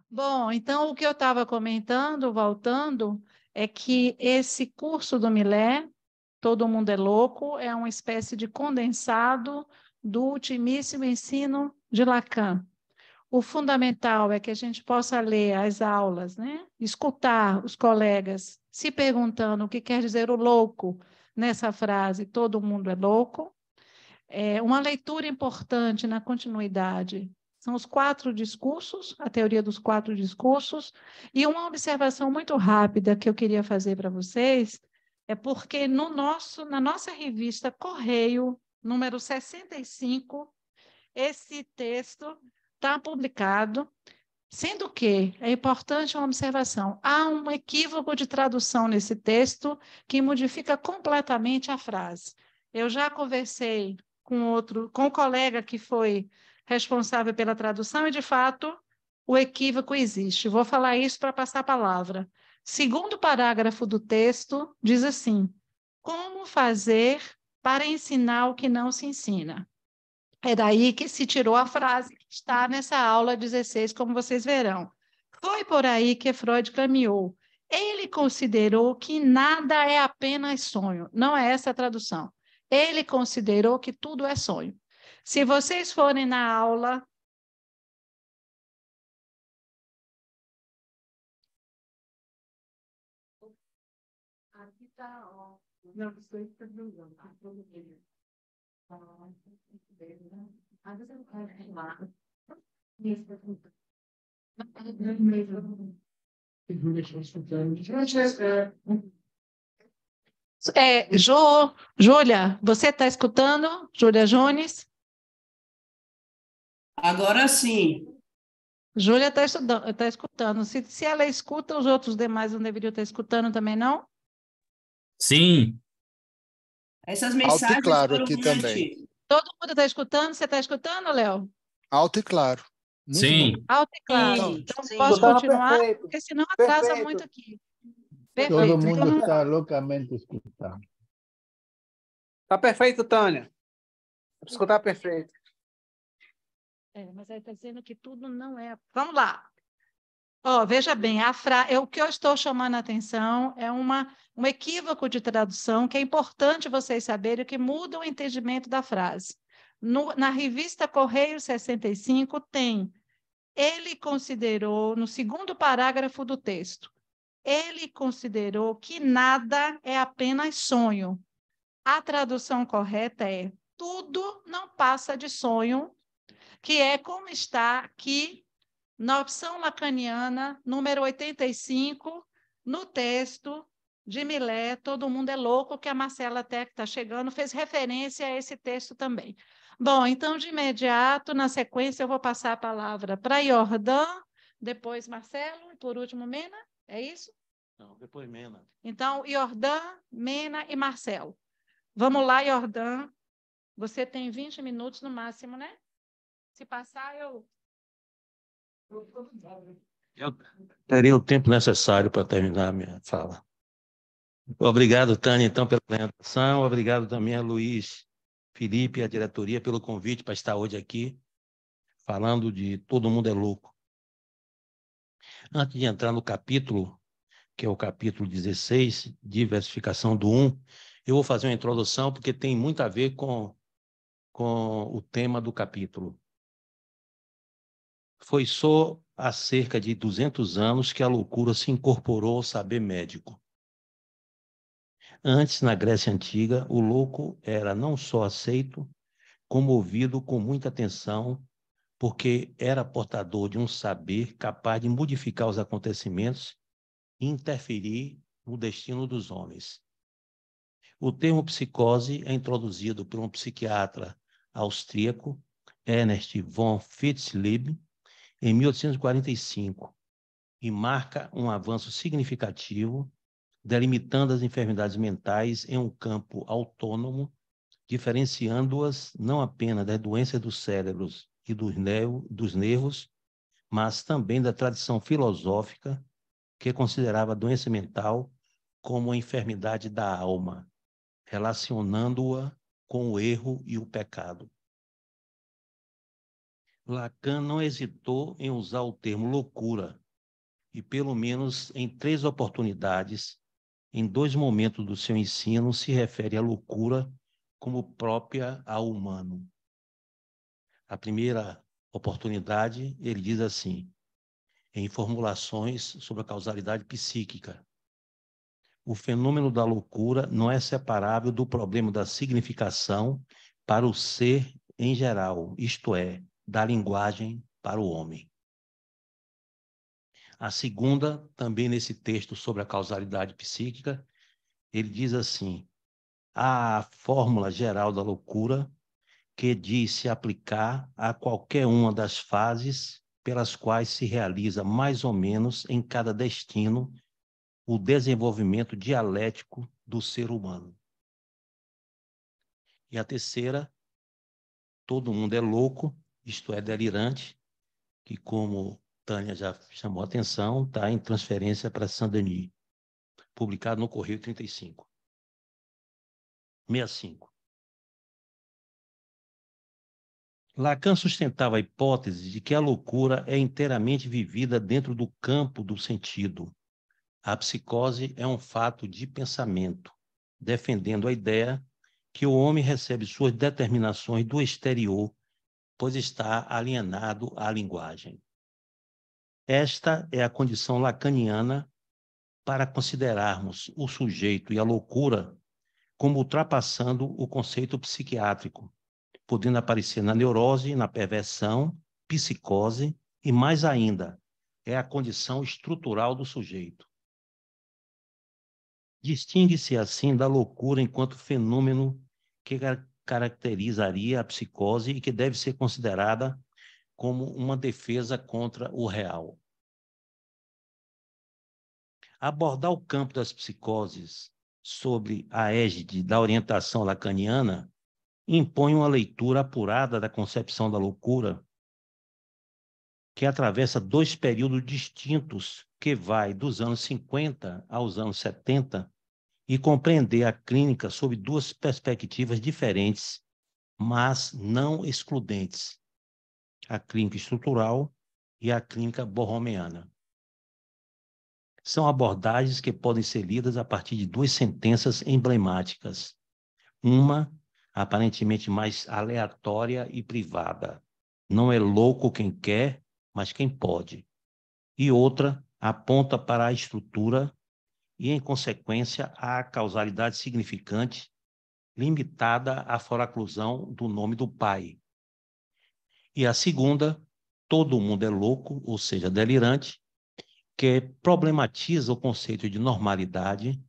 Bom, então o que eu estava comentando, voltando, é que esse curso do Milé, Todo Mundo é Louco, é uma espécie de condensado do ultimíssimo ensino de Lacan. O fundamental é que a gente possa ler as aulas, né? Escutar os colegas se perguntando o que quer dizer o louco nessa frase, todo mundo é louco. Uma leitura importante na continuidade são os 4 discursos, a teoria dos 4 discursos, e uma observação muito rápida que eu queria fazer para vocês é porque na nossa revista Correio, número 65, esse texto está publicado, sendo que é importante uma observação: há um equívoco de tradução nesse texto que modifica completamente a frase. Eu já conversei com um colega que foi responsável pela tradução e, de fato, o equívoco existe. Vou falar isso para passar a palavra. Segundo parágrafo do texto, diz assim: como fazer para ensinar o que não se ensina? É daí que se tirou a frase que está nessa aula 16, como vocês verão. Foi por aí que Freud caminhou. Ele considerou que nada é apenas sonho. Não é essa a tradução. Ele considerou que tudo é sonho. Se vocês forem na aula. Aqui está, ó. Não, isso aí está brilhando. Júlia, você está escutando? Júlia Jones? Agora sim. Júlia está escutando. Se ela escuta, os outros demais não deveriam estar escutando também, não? Sim. Essas Alto e mensagens claro foram aqui também. Todo mundo está escutando? Você está escutando, Léo? Alto e claro. Muito bom. Sim. Alto e claro. Sim, Então, sim. posso Escutando continuar? perfeito. Porque senão atrasa Perfeito. muito aqui. Todo Perfeito. mundo Então, está loucamente escutando. Tá perfeito, Tânia. Escutar perfeito. mas aí está dizendo que tudo não é. Vamos lá. Veja bem, o que eu estou chamando a atenção é um equívoco de tradução que é importante vocês saberem, que muda o entendimento da frase. Na revista Correio 65 tem, ele considerou, no segundo parágrafo do texto, ele considerou que nada é apenas sonho. A tradução correta é, tudo não passa de sonho, que é como está aqui na opção lacaniana, número 85, no texto de Millet, Todo Mundo é Louco, que a Marcela até que está chegando, fez referência a esse texto também. Bom, então, de imediato, na sequência, eu vou passar a palavra para Iordã, depois Marcelo, e por último, Mena, é isso? Não, depois Mena. Então, Iordã, Mena e Marcelo. Vamos lá, Iordã. Você tem 20 minutos no máximo, né? Se passar, eu teria o tempo necessário para terminar a minha fala. Obrigado, Tânia, então, pela apresentação. Obrigado também a Luiz, Felipe e a diretoria pelo convite para estar hoje aqui, falando de Todo Mundo é Louco. Antes de entrar no capítulo, que é o capítulo 16, diversificação do 1, eu vou fazer uma introdução, porque tem muito a ver com o tema do capítulo. Foi só há cerca de 200 anos que a loucura se incorporou ao saber médico. Antes, na Grécia Antiga, o louco era não só aceito, como ouvido com muita atenção, porque era portador de um saber capaz de modificar os acontecimentos e interferir no destino dos homens. O termo psicose é introduzido por um psiquiatra austríaco, Ernst von Fitzlieb, em 1845, e marca um avanço significativo, delimitando as enfermidades mentais em um campo autônomo, diferenciando-as não apenas das doenças dos cérebros e dos nervos, mas também da tradição filosófica, que considerava a doença mental como a enfermidade da alma, relacionando-a com o erro e o pecado. Lacan não hesitou em usar o termo loucura, e pelo menos em 3 oportunidades, em 2 momentos do seu ensino, se refere à loucura como própria ao humano. A primeira oportunidade, ele diz assim, em formulações sobre a causalidade psíquica: o fenômeno da loucura não é separável do problema da significação para o ser em geral, isto é, da linguagem para o homem. A segunda, também nesse texto sobre a causalidade psíquica, ele diz assim: há a fórmula geral da loucura que diz se aplicar a qualquer uma das fases pelas quais se realiza mais ou menos em cada destino o desenvolvimento dialético do ser humano. E a terceira, todo mundo é louco, isto é, delirante, que, como Tânia já chamou a atenção, está em Transferência para Saint-Denis, publicado no Correio 35. 65. Lacan sustentava a hipótese de que a loucura é inteiramente vivida dentro do campo do sentido. A psicose é um fato de pensamento, defendendo a ideia que o homem recebe suas determinações do exterior, pois está alienado à linguagem. Esta é a condição lacaniana para considerarmos o sujeito e a loucura como ultrapassando o conceito psiquiátrico, podendo aparecer na neurose, na perversão, psicose e, mais ainda, é a condição estrutural do sujeito. Distingue-se, assim, da loucura enquanto fenômeno que caracterizaria a psicose e que deve ser considerada como uma defesa contra o real. Abordar o campo das psicoses sob a égide da orientação lacaniana impõe uma leitura apurada da concepção da loucura, que atravessa 2 períodos distintos, que vai dos anos 50 aos anos 70, e compreender a clínica sob 2 perspectivas diferentes, mas não excludentes: a clínica estrutural e a clínica borromeana. São abordagens que podem ser lidas a partir de 2 sentenças emblemáticas. Uma, aparentemente mais aleatória e privada: não é louco quem quer, mas quem pode. E outra aponta para a estrutura e, em consequência, à causalidade significante, limitada à foraclusão do nome do pai. E a segunda, todo mundo é louco, ou seja, delirante, que problematiza o conceito de normalidade,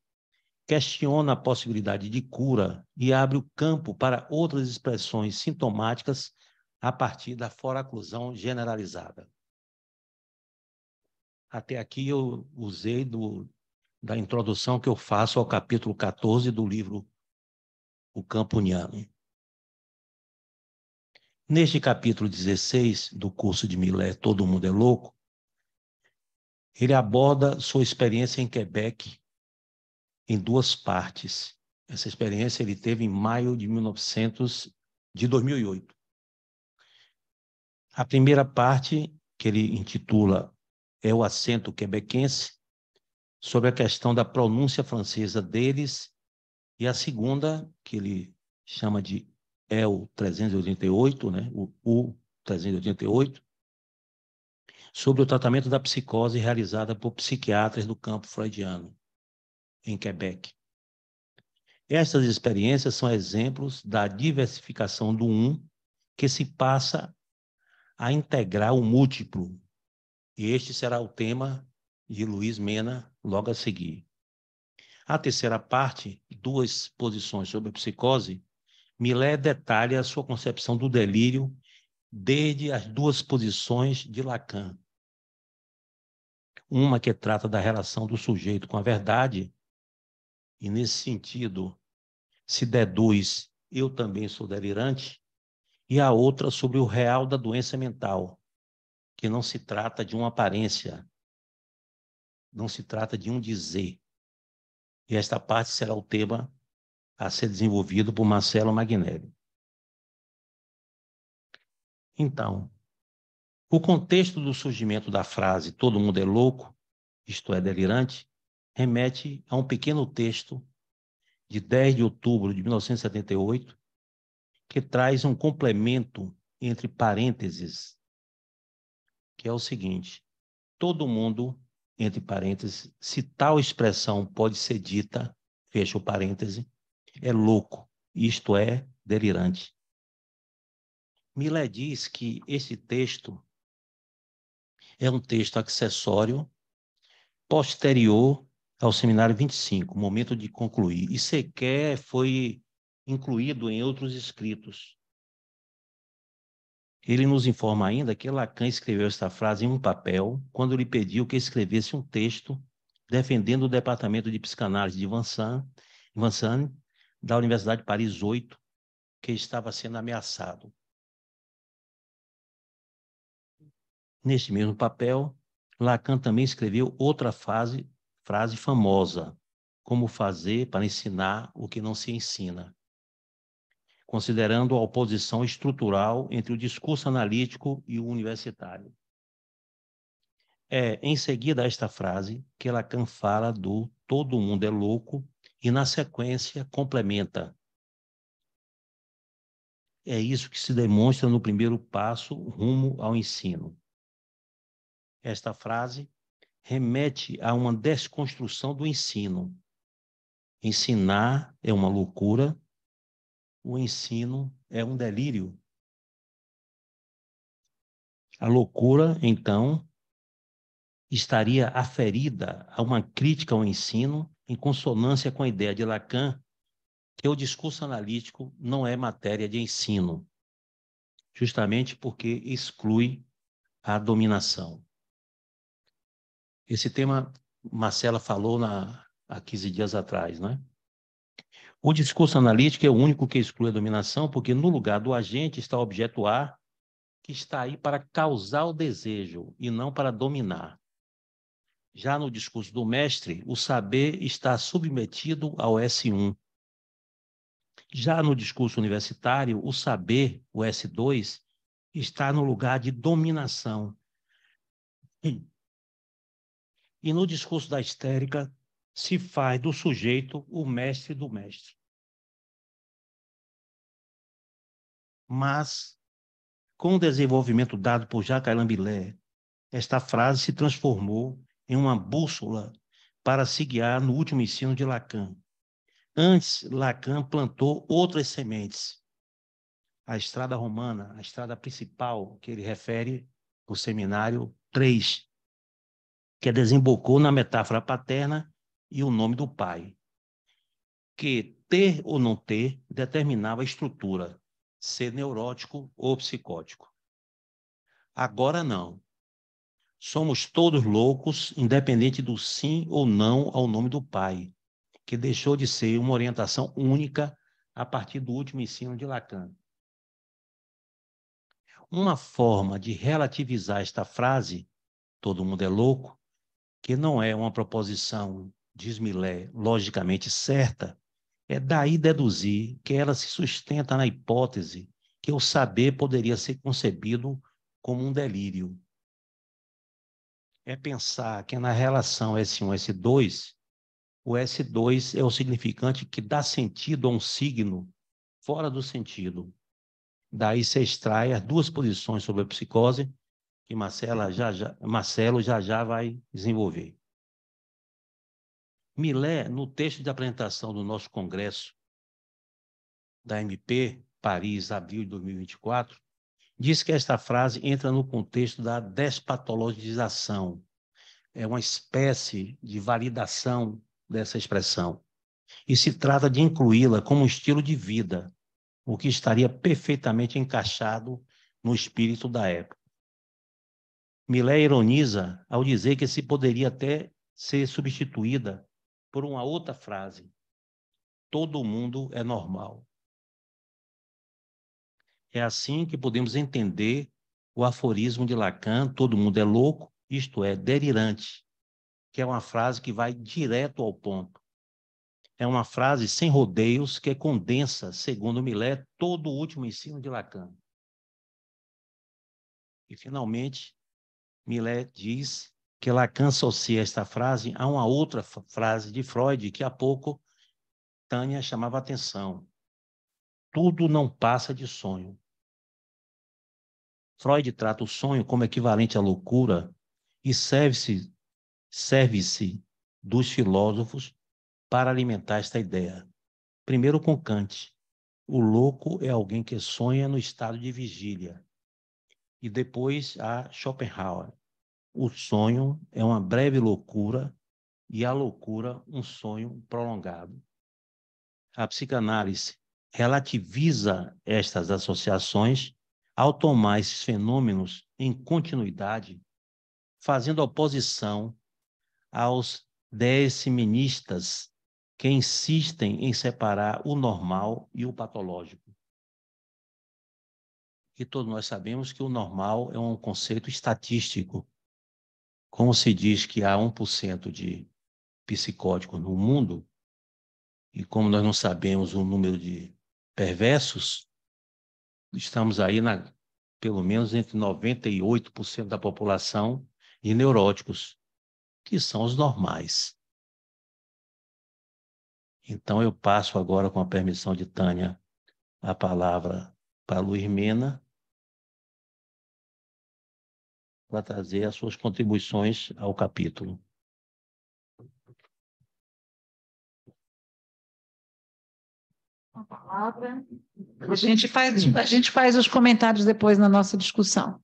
questiona a possibilidade de cura e abre o campo para outras expressões sintomáticas a partir da foraclusão generalizada. Até aqui eu usei da introdução que eu faço ao capítulo 14 do livro O Campuniano. Neste capítulo 16 do curso de Millet, Todo Mundo é Louco, ele aborda sua experiência em Quebec em 2 partes. Essa experiência ele teve em maio de 2008. A primeira parte, que ele intitula É o acento quebequense, sobre a questão da pronúncia francesa deles, e a segunda, que ele chama de o 388, né? o 388, sobre o tratamento da psicose realizada por psiquiatras do campo freudiano, em Quebec. Estas experiências são exemplos da diversificação do que se passa a integrar o múltiplo. E este será o tema de Luiz Mena logo a seguir. A terceira parte, 2 posições sobre a psicose, Millet detalha a sua concepção do delírio desde as 2 posições de Lacan. Uma que trata da relação do sujeito com a verdade, e nesse sentido se deduz eu também sou delirante, e a outra sobre o real da doença mental, que não se trata de uma aparência, não se trata de um dizer. E esta parte será o tema a ser desenvolvido por Marcelo Magnelli. Então, O contexto do surgimento da frase "todo mundo é louco", isto é, delirante, remete a um pequeno texto de 10 de outubro de 1978, que traz um complemento entre parênteses, que é o seguinte: todo mundo, entre parênteses, se tal expressão pode ser dita, fecha o parêntese, é louco, isto é, delirante. Millet diz que esse texto é um texto acessório posterior ao Seminário 25, momento de concluir, e sequer foi incluído em outros escritos. Ele nos informa ainda que Lacan escreveu esta frase em um papel quando lhe pediu que escrevesse um texto defendendo o departamento de psicanálise de Vincennes, da Universidade de Paris 8, que estava sendo ameaçado. Neste mesmo papel, Lacan também escreveu outra frase famosa: como fazer para ensinar o que não se ensina, considerando a oposição estrutural entre o discurso analítico e o universitário. É em seguida a esta frase que Lacan fala do "todo mundo é louco" e, na sequência, complementa: é isso que se demonstra no primeiro passo rumo ao ensino. Esta frase remete a uma desconstrução do ensino. Ensinar é uma loucura, o ensino é um delírio. A loucura, então, estaria aferida a uma crítica ao ensino em consonância com a ideia de Lacan que o discurso analítico não é matéria de ensino, justamente porque exclui a dominação. Esse tema Marcela falou há 15 dias atrás, né? O discurso analítico é o único que exclui a dominação, porque no lugar do agente está o objeto A, que está aí para causar o desejo e não para dominar. Já no discurso do mestre, o saber está submetido ao S1. Já no discurso universitário, o saber, o S2, está no lugar de dominação. E no discurso da histérica, se faz do sujeito o mestre do mestre. Mas, com o desenvolvimento dado por Jacques Alain Millet, esta frase se transformou em uma bússola para se guiar no último ensino de Lacan. Antes, Lacan plantou outras sementes. A estrada romana, a estrada principal, que ele refere no seminário 3, que desembocou na metáfora paterna e o nome do pai, que ter ou não ter determinava a estrutura, ser neurótico ou psicótico. Agora não. Somos todos loucos, independente do sim ou não ao nome do pai, que deixou de ser uma orientação única a partir do último ensino de Lacan. Uma forma de relativizar esta frase, "todo mundo é louco", que não é uma proposição, diz Millet, logicamente certa, é daí deduzir que ela se sustenta na hipótese que o saber poderia ser concebido como um delírio. É pensar que na relação S1-S2, o S2 é o significante que dá sentido a um signo fora do sentido. Daí se extrai as duas posições sobre a psicose que Marcelo já vai desenvolver. Millet, no texto de apresentação do nosso congresso da MP, Paris, abril de 2024, diz que esta frase entra no contexto da despatologização. É uma espécie de validação dessa expressão. E se trata de incluí-la como um estilo de vida, o que estaria perfeitamente encaixado no espírito da época. Millet ironiza ao dizer que se poderia até ser substituída por uma outra frase: todo mundo é normal. É assim que podemos entender o aforismo de Lacan, todo mundo é louco, isto é, delirante, que é uma frase que vai direto ao ponto. É uma frase sem rodeios que condensa, segundo Millet, todo o último ensino de Lacan. E, finalmente, Millet diz que Lacan associa esta frase a uma outra frase de Freud, que há pouco Tânia chamava a atenção. Tudo não passa de sonho. Freud trata o sonho como equivalente à loucura e serve-se dos filósofos para alimentar esta ideia. Primeiro com Kant, o louco é alguém que sonha no estado de vigília. E depois a Schopenhauer, o sonho é uma breve loucura e a loucura um sonho prolongado. A psicanálise relativiza estas associações ao tomar esses fenômenos em continuidade, fazendo oposição aos deterministas que insistem em separar o normal e o patológico. E todos nós sabemos que o normal é um conceito estatístico. Como se diz que há 1% de psicóticos no mundo, e como nós não sabemos o número de perversos, estamos aí pelo menos entre 98% da população de neuróticos, que são os normais. Então, eu passo agora, com a permissão de Tânia, a palavra para Luiz Mena, para trazer as suas contribuições ao capítulo. A palavra. A gente faz os comentários depois na nossa discussão.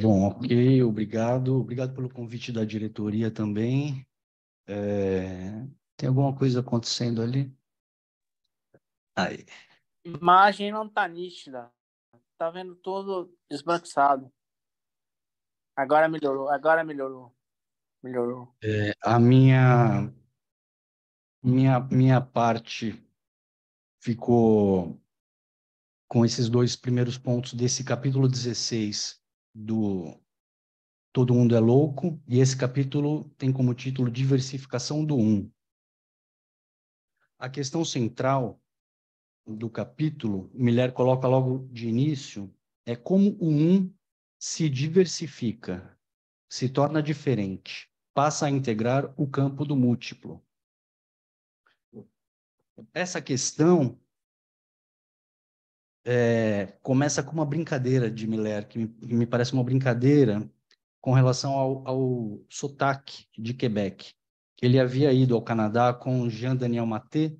Bom, ok, obrigado. Obrigado pelo convite da diretoria também. Tem alguma coisa acontecendo ali? Aí. Imagem não está nítida. Está vendo tudo esbranquiçado. Agora melhorou. A minha parte ficou com esses dois primeiros pontos desse capítulo 16 do Todo Mundo é Louco, e esse capítulo tem como título Diversificação do Um. A questão central do capítulo, Miller coloca logo de início, é como o um se diversifica, se torna diferente, passa a integrar o campo do múltiplo. Essa questão começa com uma brincadeira de Miller, que me parece uma brincadeira com relação ao sotaque de Quebec. Ele havia ido ao Canadá com Jean-Daniel Maté,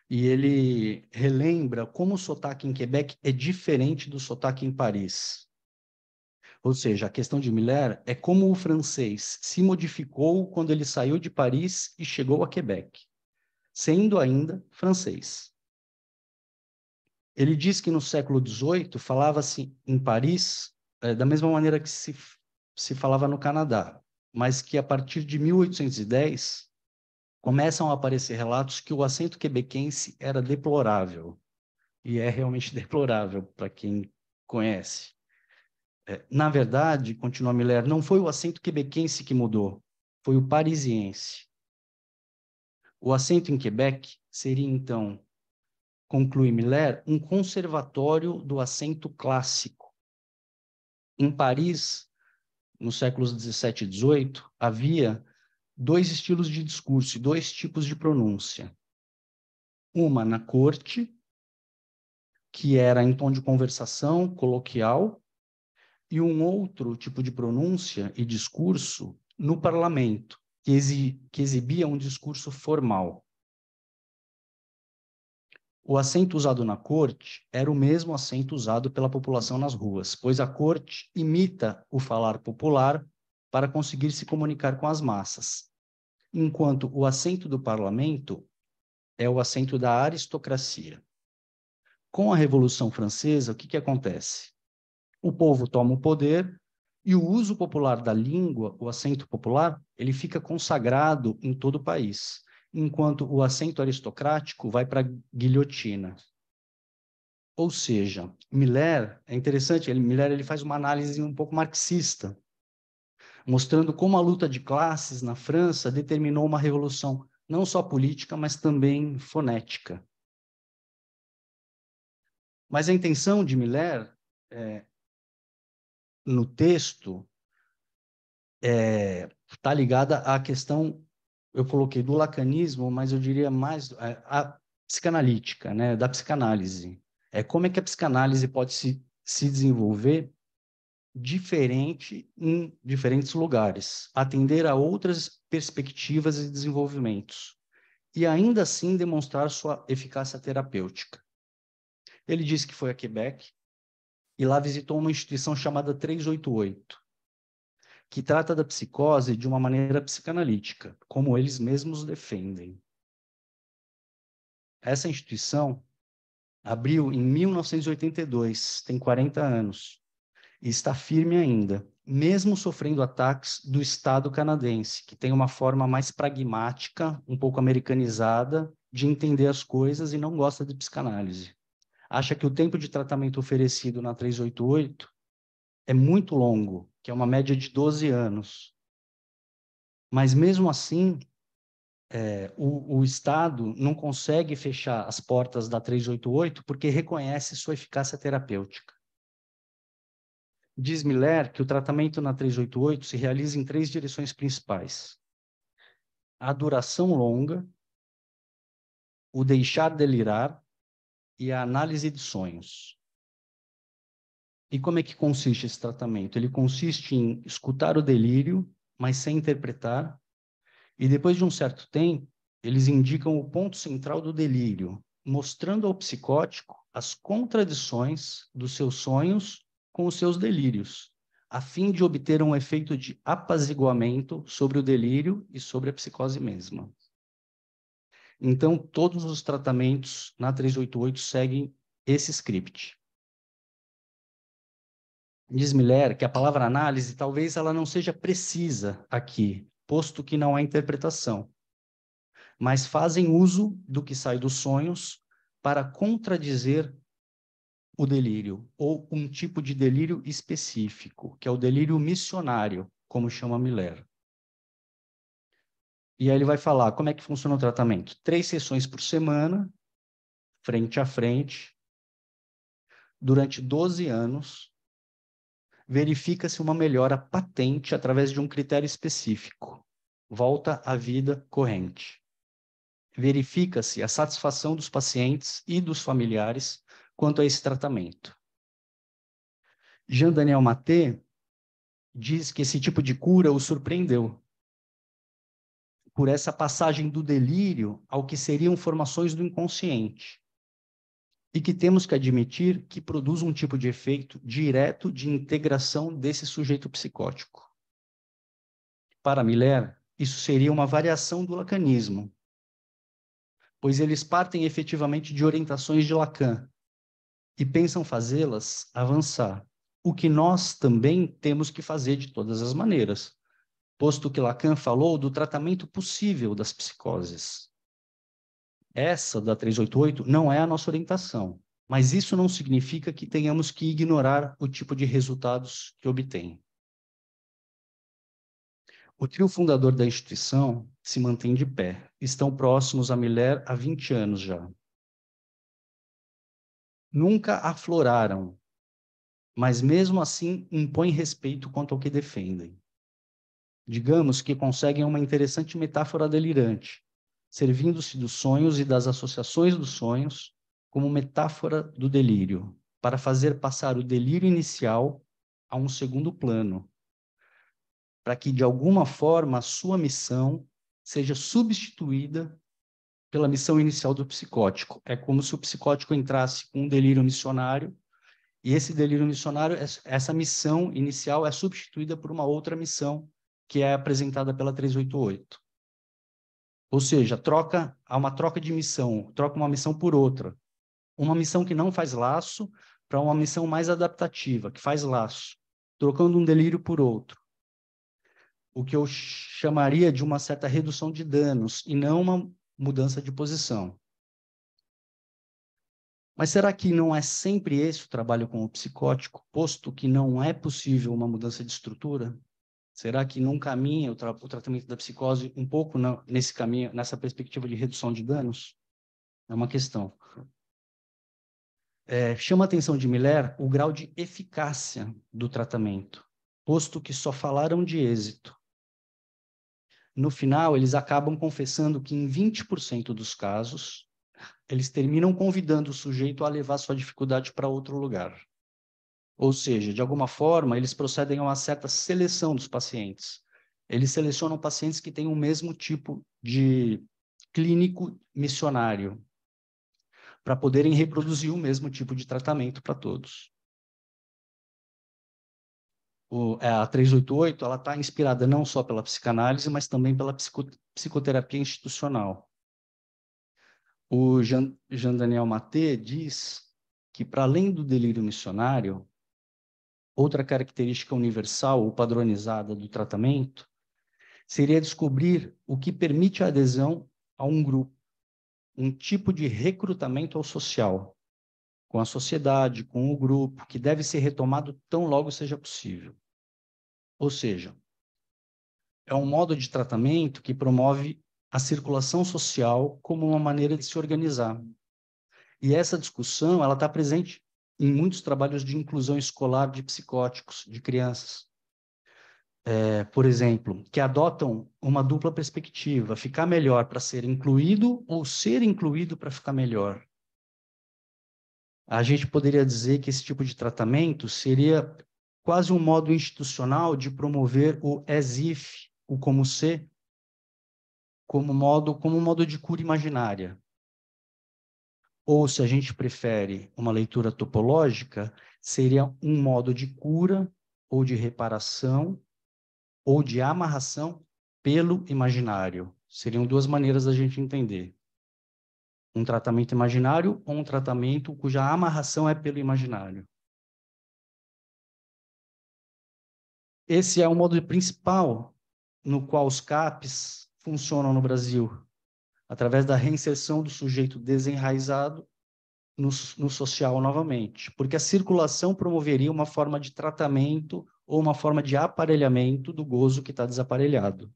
e ele relembra como o sotaque em Quebec é diferente do sotaque em Paris. Ou seja, a questão de Miller é como o francês se modificou quando ele saiu de Paris e chegou a Quebec, sendo ainda francês. Ele diz que no século XVIII falava-se em Paris da mesma maneira que se falava no Canadá, mas que a partir de 1810 começam a aparecer relatos que o acento quebequense era deplorável, e é realmente deplorável para quem conhece. Na verdade, continua Miller, não foi o acento quebequense que mudou, foi o parisiense. O acento em Quebec seria, então, conclui Miller, um conservatório do acento clássico. Em Paris, nos séculos 17 e 18, havia dois estilos de discurso e dois tipos de pronúncia. Uma na corte, que era em tom de conversação coloquial, e um outro tipo de pronúncia e discurso no parlamento, que exibia um discurso formal. O acento usado na corte era o mesmo acento usado pela população nas ruas, pois a corte imita o falar popular para conseguir se comunicar com as massas, enquanto o acento do parlamento é o acento da aristocracia. Com a Revolução Francesa, o que acontece? O povo toma o poder e o uso popular da língua, o acento popular, ele fica consagrado em todo o país, enquanto o acento aristocrático vai para a guilhotina. Ou seja, Miller, é interessante, Miller ele faz uma análise um pouco marxista, mostrando como a luta de classes na França determinou uma revolução não só política, mas também fonética. Mas a intenção de Miller no texto está ligada à questão, eu coloquei do lacanismo, mas eu diria mais a psicanalítica, né, da psicanálise. Como é que a psicanálise pode se desenvolver diferente em diferentes lugares, atender a outras perspectivas e desenvolvimentos, e ainda assim demonstrar sua eficácia terapêutica. Ele disse que foi a Quebec e lá visitou uma instituição chamada 388, que trata da psicose de uma maneira psicanalítica, como eles mesmos defendem. Essa instituição abriu em 1982, tem 40 anos, e está firme ainda, mesmo sofrendo ataques do Estado canadense, que tem uma forma mais pragmática, um pouco americanizada, de entender as coisas e não gosta de psicanálise. Acha que o tempo de tratamento oferecido na 388 é muito longo, que é uma média de 12 anos. Mas, mesmo assim, o Estado não consegue fechar as portas da 388 porque reconhece sua eficácia terapêutica. Diz Miller que o tratamento na 388 se realiza em 3 direções principais: a duração longa, o deixar delirar e a análise de sonhos. E como é que consiste esse tratamento? Ele consiste em escutar o delírio, mas sem interpretar, e depois de um certo tempo, eles indicam o ponto central do delírio, mostrando ao psicótico as contradições dos seus sonhos com os seus delírios, a fim de obter um efeito de apaziguamento sobre o delírio e sobre a psicose mesma. Então, todos os tratamentos na 388 seguem esse script. Diz Miller que a palavra análise talvez ela não seja precisa aqui, posto que não há interpretação, mas fazem uso do que sai dos sonhos para contradizer o delírio, ou um tipo de delírio específico, que é o delírio missionário, como chama Miller. E aí ele vai falar como é que funciona o tratamento. 3 sessões por semana, frente a frente, durante 12 anos, verifica-se uma melhora patente através de um critério específico. Volta à vida corrente. Verifica-se a satisfação dos pacientes e dos familiares quanto a esse tratamento. Jean-Daniel Maté diz que esse tipo de cura o surpreendeu por essa passagem do delírio ao que seriam formações do inconsciente, e que temos que admitir que produz um tipo de efeito direto de integração desse sujeito psicótico. Para Miller, isso seria uma variação do lacanismo, pois eles partem efetivamente de orientações de Lacan e pensam fazê-las avançar, o que nós também temos que fazer de todas as maneiras, posto que Lacan falou do tratamento possível das psicoses. Essa da 388 não é a nossa orientação, mas isso não significa que tenhamos que ignorar o tipo de resultados que obtém. O trio fundador da instituição se mantém de pé. Estão próximos a Miller há 20 anos já. Nunca afloraram, mas mesmo assim impõem respeito quanto ao que defendem. Digamos que conseguem uma interessante metáfora delirante, servindo-se dos sonhos e das associações dos sonhos como metáfora do delírio, para fazer passar o delírio inicial a um segundo plano, para que, de alguma forma, a sua missão seja substituída pela missão inicial do psicótico. É como se o psicótico entrasse com um delírio missionário, e esse delírio missionário, essa missão inicial é substituída por uma outra missão, que é apresentada pela 388. Ou seja, há uma troca de missão, troca uma missão por outra. Uma missão que não faz laço para uma missão mais adaptativa, que faz laço, trocando um delírio por outro. O que eu chamaria de uma certa redução de danos, e não uma mudança de posição. Mas será que não é sempre esse o trabalho com o psicótico, posto que não é possível uma mudança de estrutura? Será que não caminha o tratamento da psicose um pouco nesse caminho, nessa perspectiva de redução de danos? É uma questão. chama a atenção de Miller o grau de eficácia do tratamento, posto que só falaram de êxito. No final, eles acabam confessando que em 20% dos casos, eles terminam convidando o sujeito a levar sua dificuldade para outro lugar. Ou seja, de alguma forma, eles procedem a uma certa seleção dos pacientes. Eles selecionam pacientes que têm o mesmo tipo de clínico missionário, para poderem reproduzir o mesmo tipo de tratamento para todos. A 388 ela está inspirada não só pela psicanálise, mas também pela psicoterapia institucional. O Jean Daniel Maté diz que, para além do delírio missionário, outra característica universal ou padronizada do tratamento seria descobrir o que permite a adesão a um grupo, um tipo de recrutamento ao social, com a sociedade, com o grupo, que deve ser retomado tão logo seja possível. Ou seja, é um modo de tratamento que promove a circulação social como uma maneira de se organizar. E essa discussão ela está presente em muitos trabalhos de inclusão escolar de psicóticos, de crianças. Por exemplo, que adotam uma dupla perspectiva, ficar melhor para ser incluído ou ser incluído para ficar melhor. A gente poderia dizer que esse tipo de tratamento seria quase um modo institucional de promover o as if, o como se, como modo de cura imaginária. Ou, se a gente prefere uma leitura topológica, seria um modo de cura ou de reparação ou de amarração pelo imaginário. Seriam duas maneiras da gente entender. Um tratamento imaginário ou um tratamento cuja amarração é pelo imaginário. Esse é o modo principal no qual os CAPs funcionam no Brasil, através da reinserção do sujeito desenraizado no social novamente, porque a circulação promoveria uma forma de tratamento ou uma forma de aparelhamento do gozo que está desaparelhado.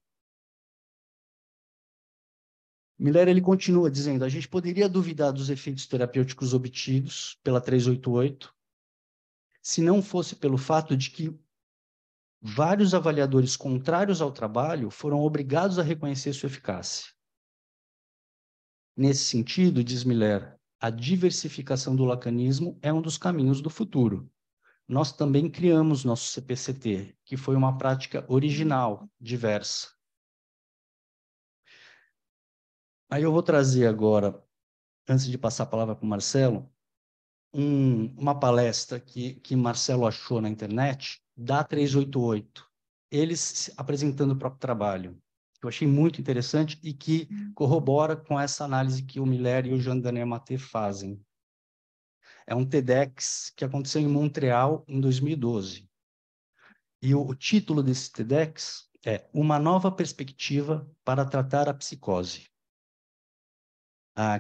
Miller ele continua dizendo, a gente poderia duvidar dos efeitos terapêuticos obtidos pela 388, se não fosse pelo fato de que vários avaliadores contrários ao trabalho foram obrigados a reconhecer sua eficácia. Nesse sentido, diz Miller, a diversificação do lacanismo é um dos caminhos do futuro. Nós também criamos nosso CPCT, que foi uma prática original, diversa. Aí eu vou trazer agora, antes de passar a palavra para o Marcelo, uma palestra que Marcelo achou na internet, da 388, eles apresentando o próprio trabalho, que eu achei muito interessante e que corrobora com essa análise que o Miller e o Jean Daniel Maté fazem. É um TEDx que aconteceu em Montreal em 2012. E o título desse TEDx é Uma Nova Perspectiva para Tratar a Psicose.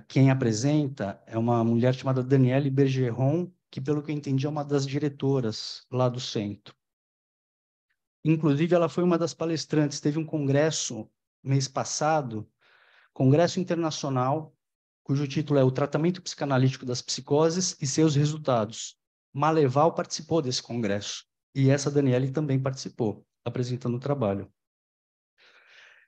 Quem apresenta é uma mulher chamada Danielle Bergeron, que, pelo que eu entendi, é uma das diretoras lá do centro. Inclusive, ela foi uma das palestrantes. Teve um congresso mês passado, Congresso Internacional, cujo título é O Tratamento Psicanalítico das Psicoses e Seus Resultados. Maleval participou desse congresso. E essa Danielle também participou, apresentando o trabalho.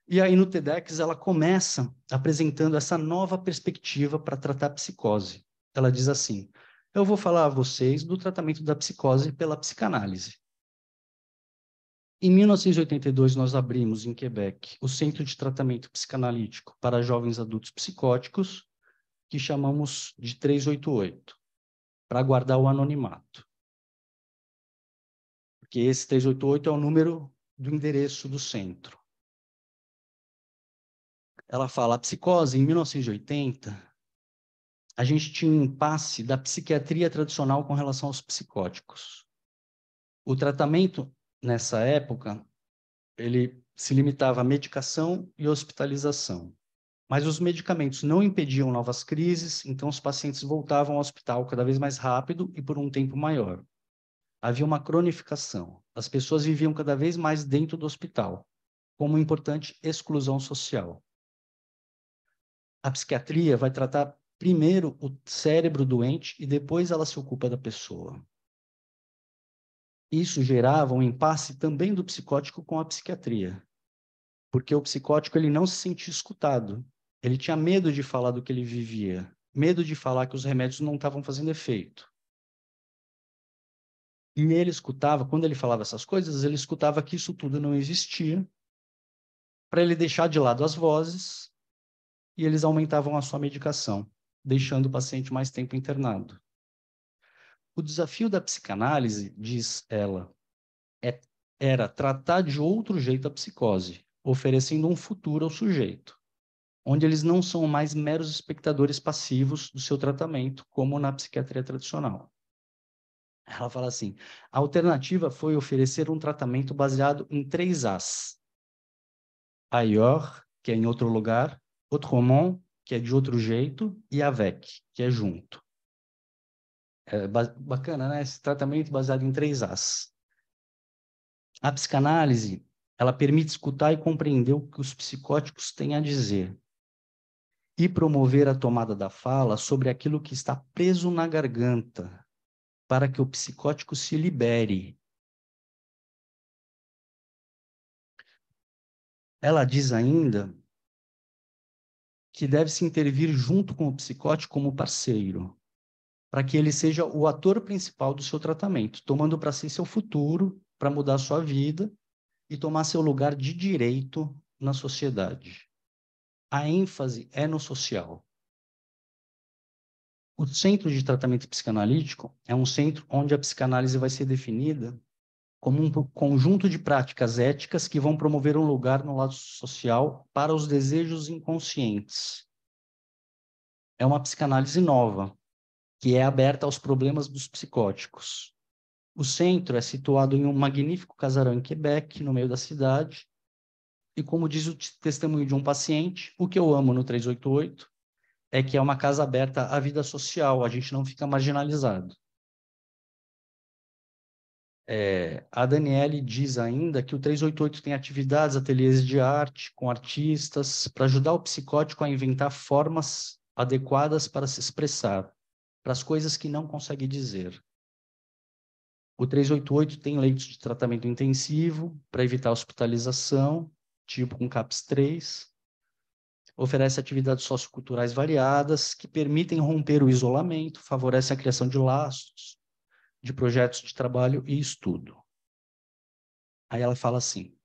E aí, no TEDx, ela começa apresentando essa nova perspectiva para tratar a psicose. Ela diz assim, eu vou falar a vocês do tratamento da psicose pela psicanálise. Em 1982, nós abrimos, em Quebec, o Centro de Tratamento Psicanalítico para Jovens Adultos Psicóticos, que chamamos de 388, para guardar o anonimato. Porque esse 388 é o número do endereço do centro. Ela fala, a psicose, em 1980, a gente tinha um impasse da psiquiatria tradicional com relação aos psicóticos. O tratamento, nessa época, ele se limitava à medicação e hospitalização. Mas os medicamentos não impediam novas crises, então os pacientes voltavam ao hospital cada vez mais rápido e por um tempo maior. Havia uma cronificação. As pessoas viviam cada vez mais dentro do hospital, como importante exclusão social. A psiquiatria vai tratar primeiro o cérebro doente e depois ela se ocupa da pessoa. Isso gerava um impasse também do psicótico com a psiquiatria, porque o psicótico ele não se sentia escutado. Ele tinha medo de falar do que ele vivia, medo de falar que os remédios não estavam fazendo efeito. E ele escutava, quando ele falava essas coisas, ele escutava que isso tudo não existia, para ele deixar de lado as vozes, e eles aumentavam a sua medicação, deixando o paciente mais tempo internado. O desafio da psicanálise, diz ela, era tratar de outro jeito a psicose, oferecendo um futuro ao sujeito, onde eles não são mais meros espectadores passivos do seu tratamento, como na psiquiatria tradicional. Ela fala assim, a alternativa foi oferecer um tratamento baseado em 3 As. Ailleurs, que é em outro lugar, autrement, que é de outro jeito, e avec, que é junto. É bacana, né? Esse tratamento baseado em 3 As. A psicanálise, ela permite escutar e compreender o que os psicóticos têm a dizer e promover a tomada da fala sobre aquilo que está preso na garganta, para que o psicótico se libere. Ela diz ainda que deve-se intervir junto com o psicótico como parceiro, para que ele seja o ator principal do seu tratamento, tomando para si seu futuro, para mudar a sua vida e tomar seu lugar de direito na sociedade. A ênfase é no social. O centro de tratamento psicanalítico é um centro onde a psicanálise vai ser definida como um conjunto de práticas éticas que vão promover um lugar no lado social para os desejos inconscientes. É uma psicanálise nova, que é aberta aos problemas dos psicóticos. O centro é situado em um magnífico casarão em Quebec, no meio da cidade, e como diz o testemunho de um paciente, o que eu amo no 388 é que é uma casa aberta à vida social, a gente não fica marginalizado. A Daniele diz ainda que o 388 tem atividades, ateliês de arte com artistas, para ajudar o psicótico a inventar formas adequadas para se expressar, para as coisas que não consegue dizer. O 388 tem leitos de tratamento intensivo para evitar hospitalização, tipo com CAPS 3. Oferece atividades socioculturais variadas que permitem romper o isolamento, favorece a criação de laços, de projetos de trabalho e estudo. Aí ela fala assim,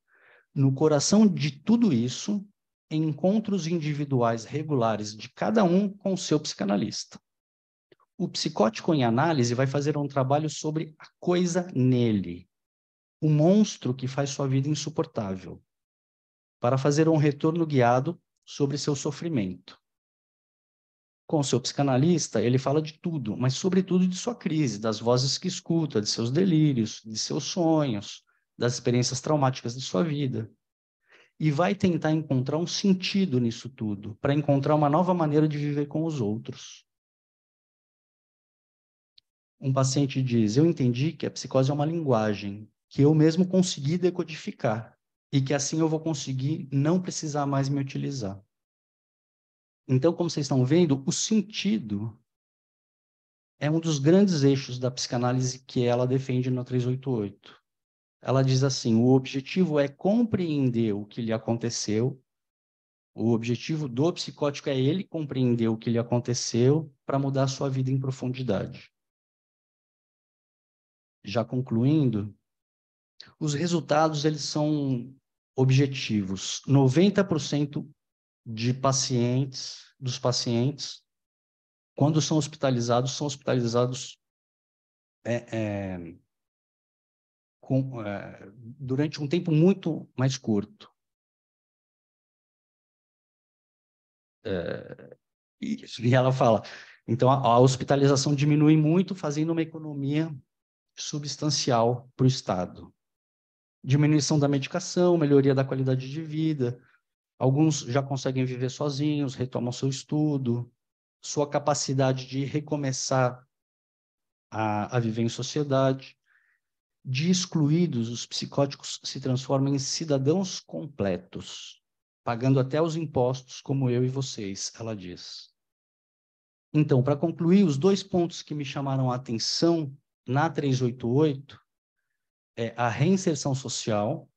no coração de tudo isso, encontros individuais regulares de cada um com o seu psicanalista. O psicótico em análise vai fazer um trabalho sobre a coisa nele, o monstro que faz sua vida insuportável, para fazer um retorno guiado sobre seu sofrimento. Com o seu psicanalista, ele fala de tudo, mas sobretudo de sua crise, das vozes que escuta, de seus delírios, de seus sonhos, das experiências traumáticas de sua vida. E vai tentar encontrar um sentido nisso tudo, para encontrar uma nova maneira de viver com os outros. Um paciente diz, eu entendi que a psicose é uma linguagem, que eu mesmo consegui decodificar, e que assim eu vou conseguir não precisar mais me utilizar. Então, como vocês estão vendo, o sentido é um dos grandes eixos da psicanálise que ela defende no 388. Ela diz assim, o objetivo é compreender o que lhe aconteceu, o objetivo do psicótico é ele compreender o que lhe aconteceu para mudar a sua vida em profundidade. Já concluindo, os resultados eles são objetivos. 90% dos pacientes, quando são hospitalizados durante um tempo muito mais curto. E ela fala, então a hospitalização diminui muito, fazendo uma economia substancial para o Estado. Diminuição da medicação, melhoria da qualidade de vida. Alguns já conseguem viver sozinhos, retomam seu estudo, sua capacidade de recomeçar a viver em sociedade. De excluídos, os psicóticos se transformam em cidadãos completos, pagando até os impostos, como eu e vocês, ela diz. Então, para concluir, os 2 pontos que me chamaram a atenção na 388 é a reinserção social,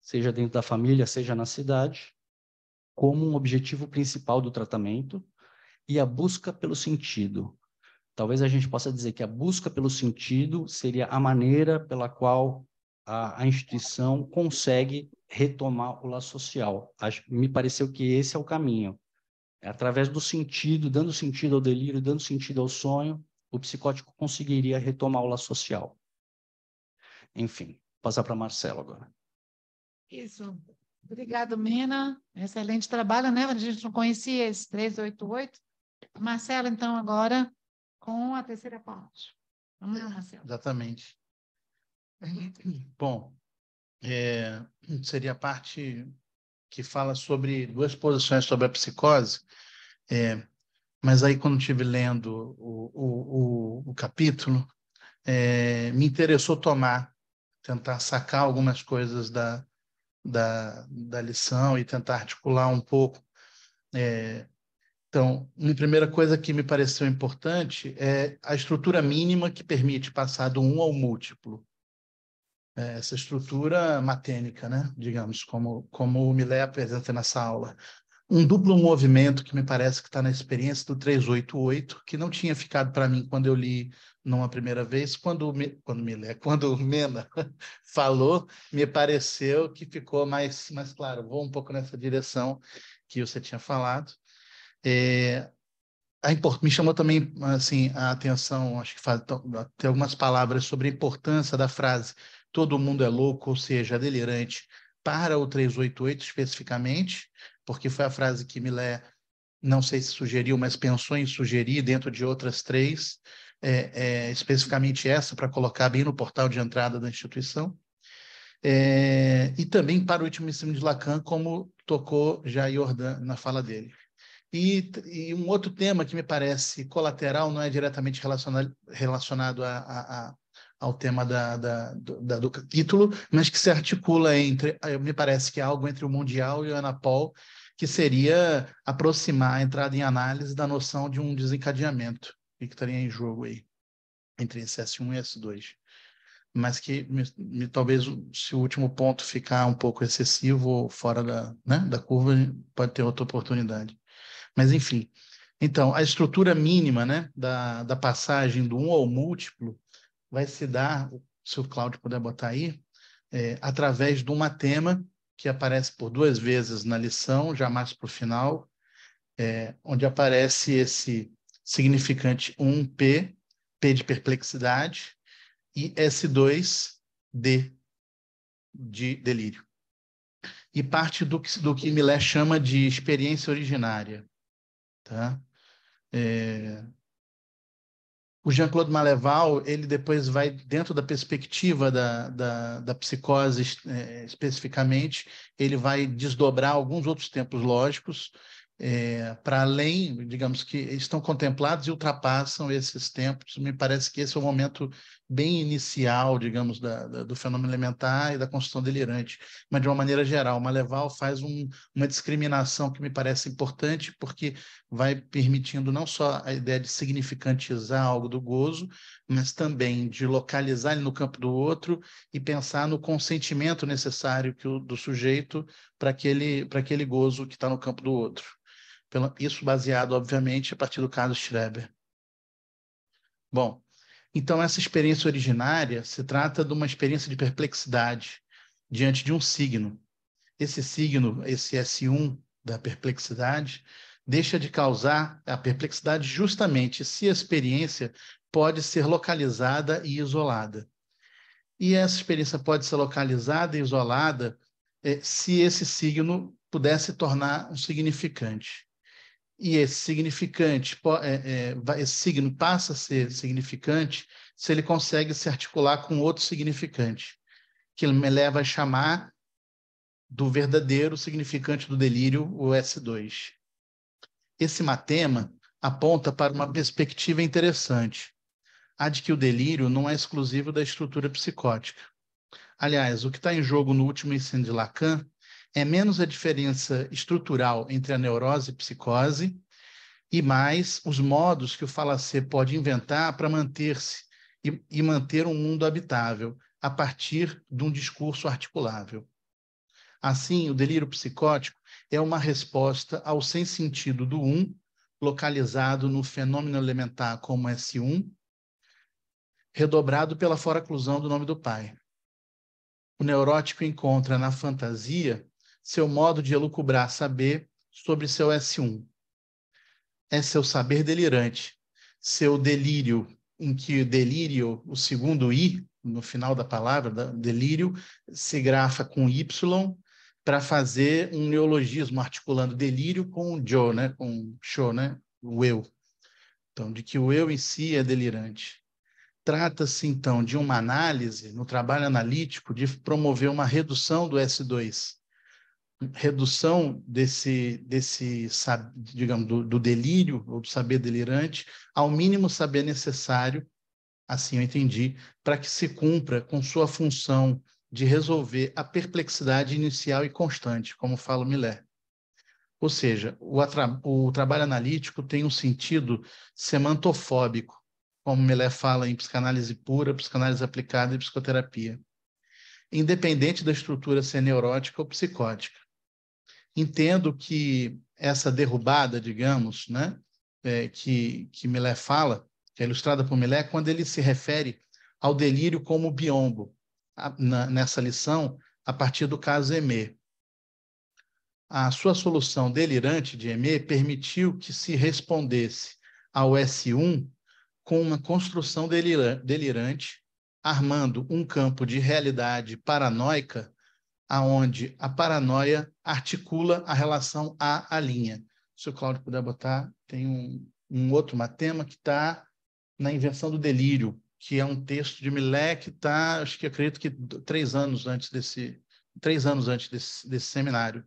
seja dentro da família, seja na cidade, como um objetivo principal do tratamento, e a busca pelo sentido. Talvez a gente possa dizer que a busca pelo sentido seria a maneira pela qual a instituição consegue retomar o laço social. Me pareceu que esse é o caminho. É através do sentido, dando sentido ao delírio, dando sentido ao sonho, o psicótico conseguiria retomar o laço social. Enfim, vou passar para Marcelo agora. Isso. Obrigado, Mena. Excelente trabalho, né? A gente não conhecia esse 388. Marcelo, então, agora com a terceira parte. Vamos lá, Marcelo. Exatamente. Bom, seria a parte que fala sobre 2 posições sobre a psicose, mas aí quando estive lendo o capítulo, me interessou tentar sacar algumas coisas da lição e tentar articular um pouco. Então, uma primeira coisa que me pareceu importante é a estrutura mínima que permite passar do 1 ao múltiplo. Essa estrutura matênica, né? Digamos, como o Millet apresenta nessa aula. Um duplo movimento que me parece que está na experiência do 388, que não tinha ficado para mim quando eu li numa primeira vez, quando o Mena falou, me pareceu que ficou mais claro. Vou um pouco nessa direção que você tinha falado. Me chamou também assim, a atenção, acho que tem algumas palavras sobre a importância da frase todo mundo é louco, ou seja, delirante, para o 388 especificamente, porque foi a frase que Millet, não sei se sugeriu, mas pensou em sugerir dentro de outras 3, especificamente essa, para colocar bem no portal de entrada da instituição. E também para o último ensino de Lacan, como tocou já Jordan na fala dele. E um outro tema que me parece colateral, não é diretamente relacionado ao tema do capítulo, mas que se articula me parece que é algo entre o Mundial e o Anapol, que seria aproximar a entrada em análise da noção de um desencadeamento, e que estaria em jogo aí, entre esse S1 e S2. Mas que talvez, se o último ponto ficar um pouco excessivo ou fora da curva, pode ter outra oportunidade. Mas, enfim, então, a estrutura mínima, né, da passagem do 1 ao múltiplo vai se dar, se o Cláudio puder botar aí, através de um tema que aparece por 2 vezes na lição, já mais para o final, onde aparece esse significante 1P, P de perplexidade, e S2D de delírio. E parte do que Millet chama de experiência originária. Tá? O Jean-Claude Maleval, ele depois vai, dentro da perspectiva da psicose especificamente, ele vai desdobrar alguns outros tempos lógicos para além, digamos, que estão contemplados e ultrapassam esses tempos. Me parece que esse é o momento bem inicial, digamos, do fenômeno elementar e da construção delirante. Mas, de uma maneira geral, Maleval faz uma discriminação que me parece importante, porque vai permitindo não só a ideia de significantizar algo do gozo, mas também de localizar ele no campo do outro e pensar no consentimento necessário do sujeito para aquele gozo que está no campo do outro. Isso baseado, obviamente, a partir do caso Schreber. Bom, então essa experiência originária se trata de uma experiência de perplexidade diante de um signo. Esse signo, esse S1 da perplexidade, deixa de causar a perplexidade justamente se a experiência pode ser localizada e isolada. E essa experiência pode ser localizada e isolada se esse signo pudesse tornar um significante. E esse significante, esse signo passa a ser significante se ele consegue se articular com outro significante, que me leva a chamar do verdadeiro significante do delírio, o S2. Esse matema aponta para uma perspectiva interessante, a de que o delírio não é exclusivo da estrutura psicótica. Aliás, o que está em jogo no último ensino de Lacan é menos a diferença estrutural entre a neurose e psicose, e mais os modos que o falacê pode inventar para manter-se e manter um mundo habitável a partir de um discurso articulável. Assim, o delírio psicótico é uma resposta ao sem-sentido do localizado no fenômeno elementar como S1, redobrado pela foraclusão do nome do pai. O neurótico encontra na fantasia seu modo de elucubrar saber sobre seu S1. É seu saber delirante, seu delírio, em que delírio, o segundo I, no final da palavra, delírio, se grafa com Y para fazer um neologismo, articulando delírio com o Joe, né? Com show, né? O eu. Então, de que o eu em si é delirante. Trata-se, então, de uma análise, no trabalho analítico, de promover uma redução do S2. Redução digamos, do delírio, ou do saber delirante, ao mínimo saber necessário, assim eu entendi, para que se cumpra com sua função de resolver a perplexidade inicial e constante, como fala o Miller. Ou seja, o trabalho analítico tem um sentido semantofóbico, como Miller fala em psicanálise pura, psicanálise aplicada e psicoterapia, independente da estrutura ser neurótica ou psicótica. Entendo que essa derrubada, digamos, né, que Miller fala, que é ilustrada por Miller, quando ele se refere ao delírio como biombo, nessa lição, a partir do caso Aimé. A sua solução delirante de Aimé permitiu que se respondesse ao S1 com uma construção delirante, armando um campo de realidade paranoica, aonde a paranoia articula a relação à linha. Se o Cláudio puder botar, tem um outro tema que está na Invenção do Delírio, que é um texto de Miller que está, acredito que 3 anos antes desse seminário.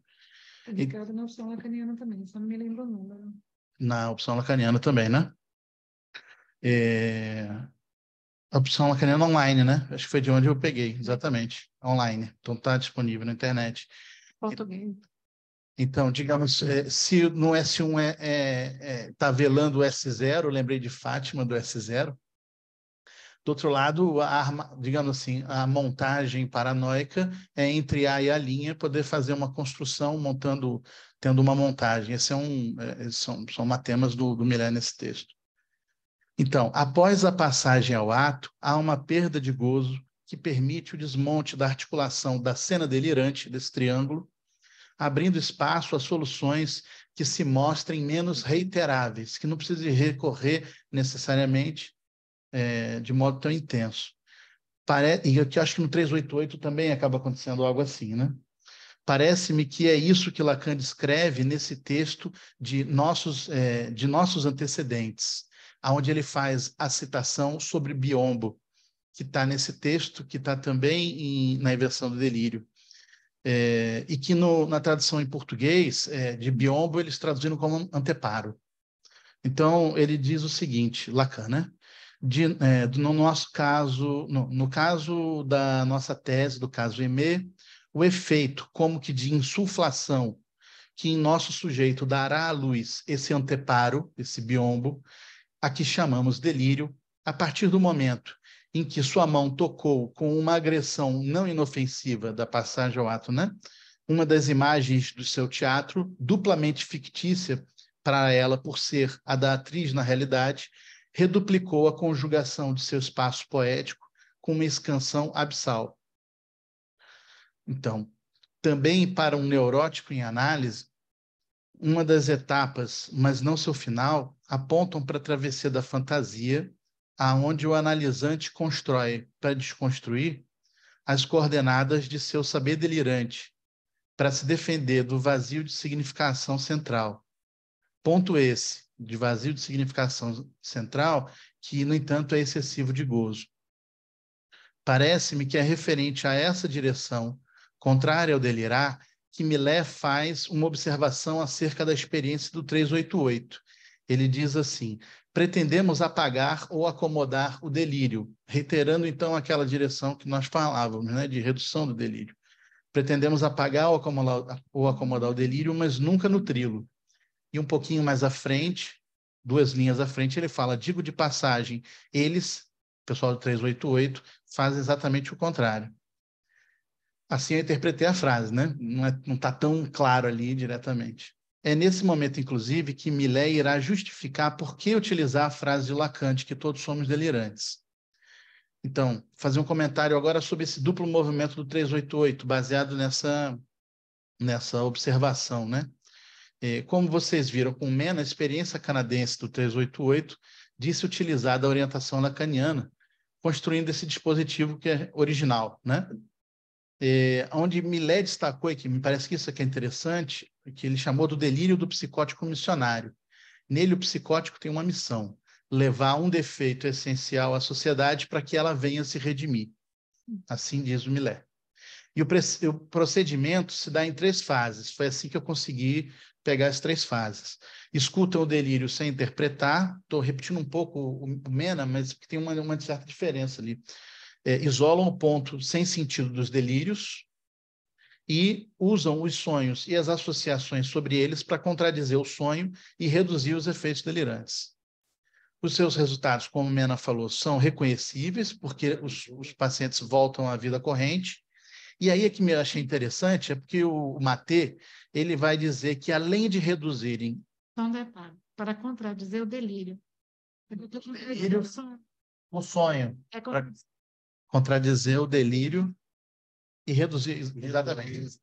Publicado na opção lacaniana também, só não me lembro o número. Na opção lacaniana também, né? A opção lacaniana online, né? Acho que foi de onde eu peguei, exatamente. Online. Então está disponível na internet. Português. Então, digamos, se no S1 está velando o S0, lembrei de Fátima do S0. Do outro lado, digamos assim, a montagem paranoica é entre A e a linha, poder fazer uma construção tendo uma montagem. Esses são matemas do Miller nesse texto. Então, após a passagem ao ato, há uma perda de gozo que permite o desmonte da articulação da cena delirante desse triângulo, abrindo espaço a soluções que se mostrem menos reiteráveis, que não precise recorrer necessariamente de modo tão intenso. E eu acho que no 388 também acaba acontecendo algo assim, né? Parece-me que é isso que Lacan descreve nesse texto de nossos antecedentes, onde ele faz a citação sobre biombo, que está nesse texto, que está também na Invenção do Delírio. E que na tradução em português, de biombo, eles traduziram como anteparo. Então, ele diz o seguinte, Lacan, né? No nosso caso, no caso da nossa tese, do caso Aimé, o efeito como que de insuflação que em nosso sujeito dará à luz esse anteparo, esse biombo, a que chamamos delírio, a partir do momento em que sua mão tocou com uma agressão não inofensiva da passagem ao ato, né? Uma das imagens do seu teatro, duplamente fictícia para ela por ser a da atriz na realidade, reduplicou a conjugação de seu espaço poético com uma escansão abissal. Então, também para um neurótico em análise, uma das etapas, mas não seu final, apontam para a travessia da fantasia, aonde o analisante constrói, para desconstruir, as coordenadas de seu saber delirante, para se defender do vazio de significação central. Ponto esse, de vazio de significação central, que, no entanto, é excessivo de gozo. Parece-me que é referente a essa direção, contrária ao delirar, que Miller faz uma observação acerca da experiência do 388. Ele diz assim: pretendemos apagar ou acomodar o delírio, reiterando, então, aquela direção que nós falávamos, né, de redução do delírio. Pretendemos apagar ou acomodar o delírio, mas nunca nutri-lo. E um pouquinho mais à frente, 2 linhas à frente, ele fala, digo de passagem, eles, o pessoal do 388, fazem exatamente o contrário. Assim eu interpretei a frase, né? Não está tão claro ali diretamente. É nesse momento, inclusive, que Millet irá justificar por que utilizar a frase de Lacan, que todos somos delirantes. Então, fazer um comentário agora sobre esse duplo movimento do 388, baseado nessa observação, né? Como vocês viram, com Mena, a experiência canadense do 388 disse utilizar da orientação lacaniana, construindo esse dispositivo que é original, né? Onde Millet destacou, e que me parece que isso aqui é interessante, que ele chamou do delírio do psicótico missionário. Nele, o psicótico tem uma missão, levar um defeito essencial à sociedade para que ela venha se redimir. Assim diz o Millet. E o procedimento se dá em 3 fases. Foi assim que eu consegui pegar as 3 fases. Escutam o delírio sem interpretar. Estou repetindo um pouco o Mena, mas tem uma certa diferença ali. Isolam o ponto sem sentido dos delírios e usam os sonhos e as associações sobre eles para contradizer o sonho e reduzir os efeitos delirantes. Os seus resultados, como Mena falou, são reconhecíveis, porque os pacientes voltam à vida corrente. E aí é que me achei interessante, é porque o Maté, ele vai dizer que além de reduzirem... Então, detalhe, para contradizer o delírio. O sonho. Para contradizer o delírio e reduzir... Exatamente.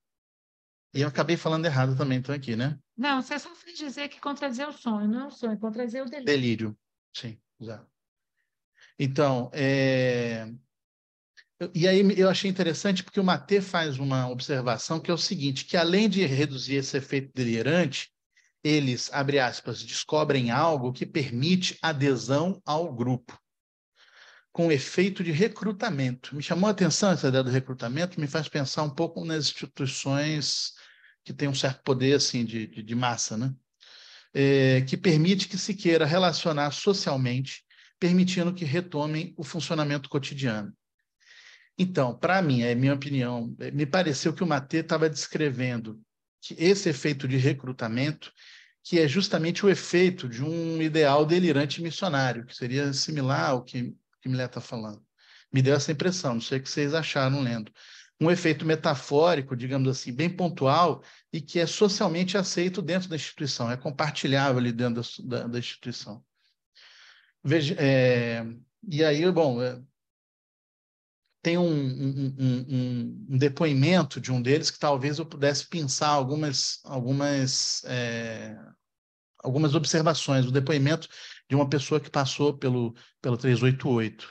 E eu acabei falando errado também, então aqui, né? Não, você só fez dizer que contradizer o sonho, não é o sonho, contradizer o delírio. Delírio, sim, exato. Então, e aí eu achei interessante porque o Maté faz uma observação que é o seguinte, que além de reduzir esse efeito delirante, eles, abre aspas, descobrem algo que permite adesão ao grupo, com efeito de recrutamento. Me chamou a atenção essa ideia do recrutamento, me faz pensar um pouco nas instituições que têm um certo poder assim, de massa, né? Que permite que se queira relacionar socialmente, permitindo que retomem o funcionamento cotidiano. Então, para mim, é minha opinião, me pareceu que o Maté estava descrevendo que esse efeito de recrutamento, que é justamente o efeito de um ideal delirante missionário, que seria similar ao que Millet está falando. Me deu essa impressão, não sei o que vocês acharam lendo. Um efeito metafórico, digamos assim, bem pontual e que é socialmente aceito dentro da instituição, é compartilhável ali dentro da instituição. Veja, e aí, bom, tem um depoimento de um deles que talvez eu pudesse pensar algumas observações, o depoimento de uma pessoa que passou pelo 388.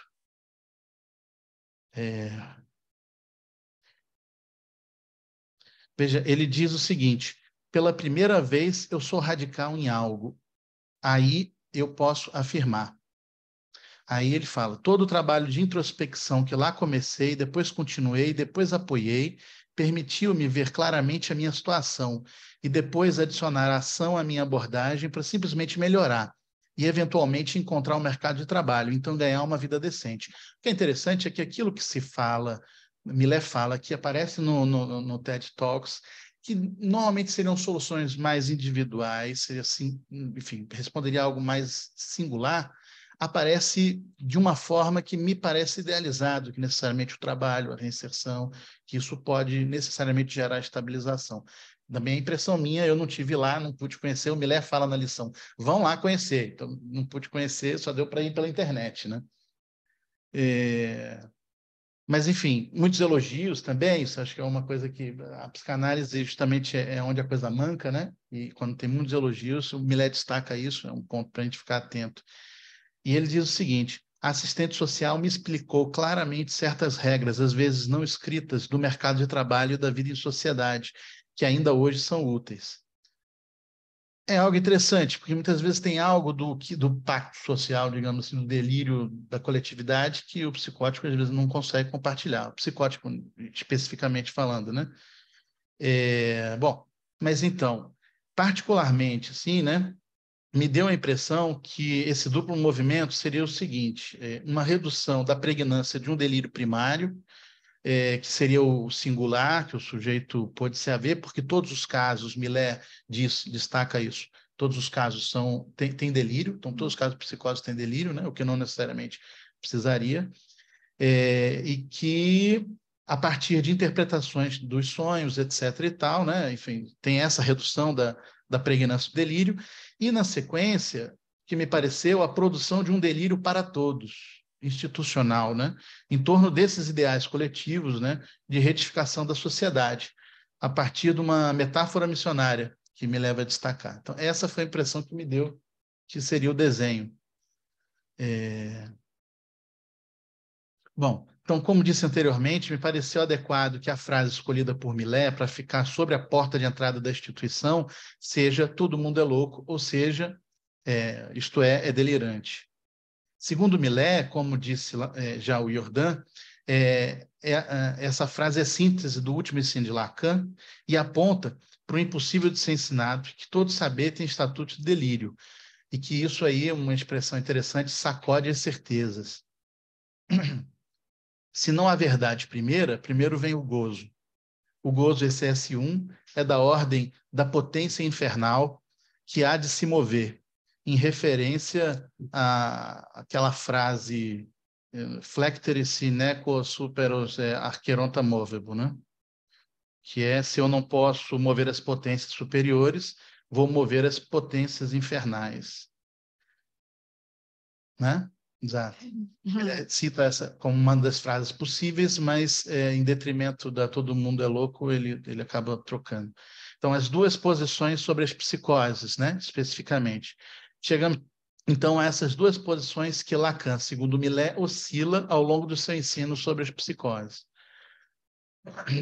Veja, ele diz o seguinte, pela primeira vez eu sou radical em algo, aí eu posso afirmar. Aí ele fala, todo o trabalho de introspecção que lá comecei, depois continuei, depois apoiei, permitiu-me ver claramente a minha situação e depois adicionar ação à minha abordagem para simplesmente melhorar e, eventualmente, encontrar um mercado de trabalho, então ganhar uma vida decente. O que é interessante é que aquilo que se fala, Millet fala, que aparece no TED Talks, que normalmente seriam soluções mais individuais, seria assim, enfim, responderia a algo mais singular, aparece de uma forma que me parece idealizado, que necessariamente o trabalho, a reinserção, que isso pode necessariamente gerar estabilização. Também a impressão minha, eu não tive lá, não pude conhecer, o Millet fala na lição, vão lá conhecer, então não pude conhecer, só deu para ir pela internet, né? Mas, enfim, muitos elogios também, isso acho que é uma coisa que a psicanálise justamente é onde a coisa manca, né? E quando tem muitos elogios, o Millet destaca isso, é um ponto para a gente ficar atento. E ele diz o seguinte, a assistente social me explicou claramente certas regras, às vezes não escritas, do mercado de trabalho e da vida em sociedade, que ainda hoje são úteis. É algo interessante, porque muitas vezes tem algo do pacto social, digamos assim, do delírio da coletividade, que o psicótico às vezes não consegue compartilhar. O psicótico, especificamente falando, né? Bom, mas então, particularmente, assim, né? Me deu a impressão que esse duplo movimento seria o seguinte, uma redução da pregnância de um delírio primário, que seria o singular, que o sujeito pode se haver, porque todos os casos, Millet destaca isso, todos os casos têm delírio, então todos os casos de psicose têm delírio, né? O que não necessariamente precisaria, e que, a partir de interpretações dos sonhos, etc. e tal, né? Enfim, tem essa redução da pregnância do delírio, e, na sequência, que me pareceu a produção de um delírio para todos, institucional, né? Em torno desses ideais coletivos, né? De retificação da sociedade, a partir de uma metáfora missionária que me leva a destacar. Então, essa foi a impressão que me deu que seria o desenho. Bom, então, como disse anteriormente, me pareceu adequado que a frase escolhida por Millet para ficar sobre a porta de entrada da instituição seja "todo mundo é louco", ou seja, isto é delirante. Segundo Millet, como disse já o Jordan, essa frase é síntese do último ensino de Lacan e aponta para o impossível de ser ensinado, que todo saber tem estatuto de delírio, e que isso aí é uma expressão interessante, sacode as certezas. Se não há verdade primeiro vem o gozo. O gozo, esse S1, é da ordem da potência infernal que há de se mover, em referência àquela frase "flectere sinequo superos archeronta movebo", né? Que é: se eu não posso mover as potências superiores, vou mover as potências infernais. Né? Exato. Ele cita essa como uma das frases possíveis, mas em detrimento da "todo mundo é louco", ele acaba trocando. Então, as duas posições sobre as psicoses, né? Especificamente. Chegamos, então, a essas duas posições que Lacan, segundo Millet, oscila ao longo do seu ensino sobre as psicoses.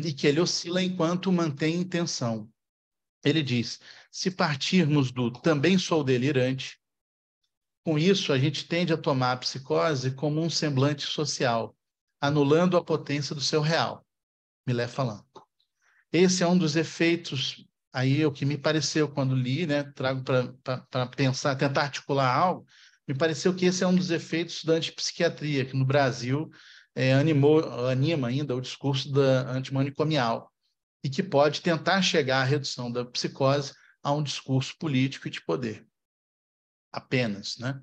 E que ele oscila enquanto mantém intenção. Ele diz: se partirmos do "também sou delirante", com isso, a gente tende a tomar a psicose como um semblante social, anulando a potência do seu real. Millet falando. Esse é um dos efeitos, aí o que me pareceu quando li, né, trago para pensar, tentar articular algo, me pareceu que esse é um dos efeitos da antipsiquiatria, que no Brasil anima ainda o discurso da antimanicomial, e que pode tentar chegar à redução da psicose a um discurso político e de poder. Apenas, né?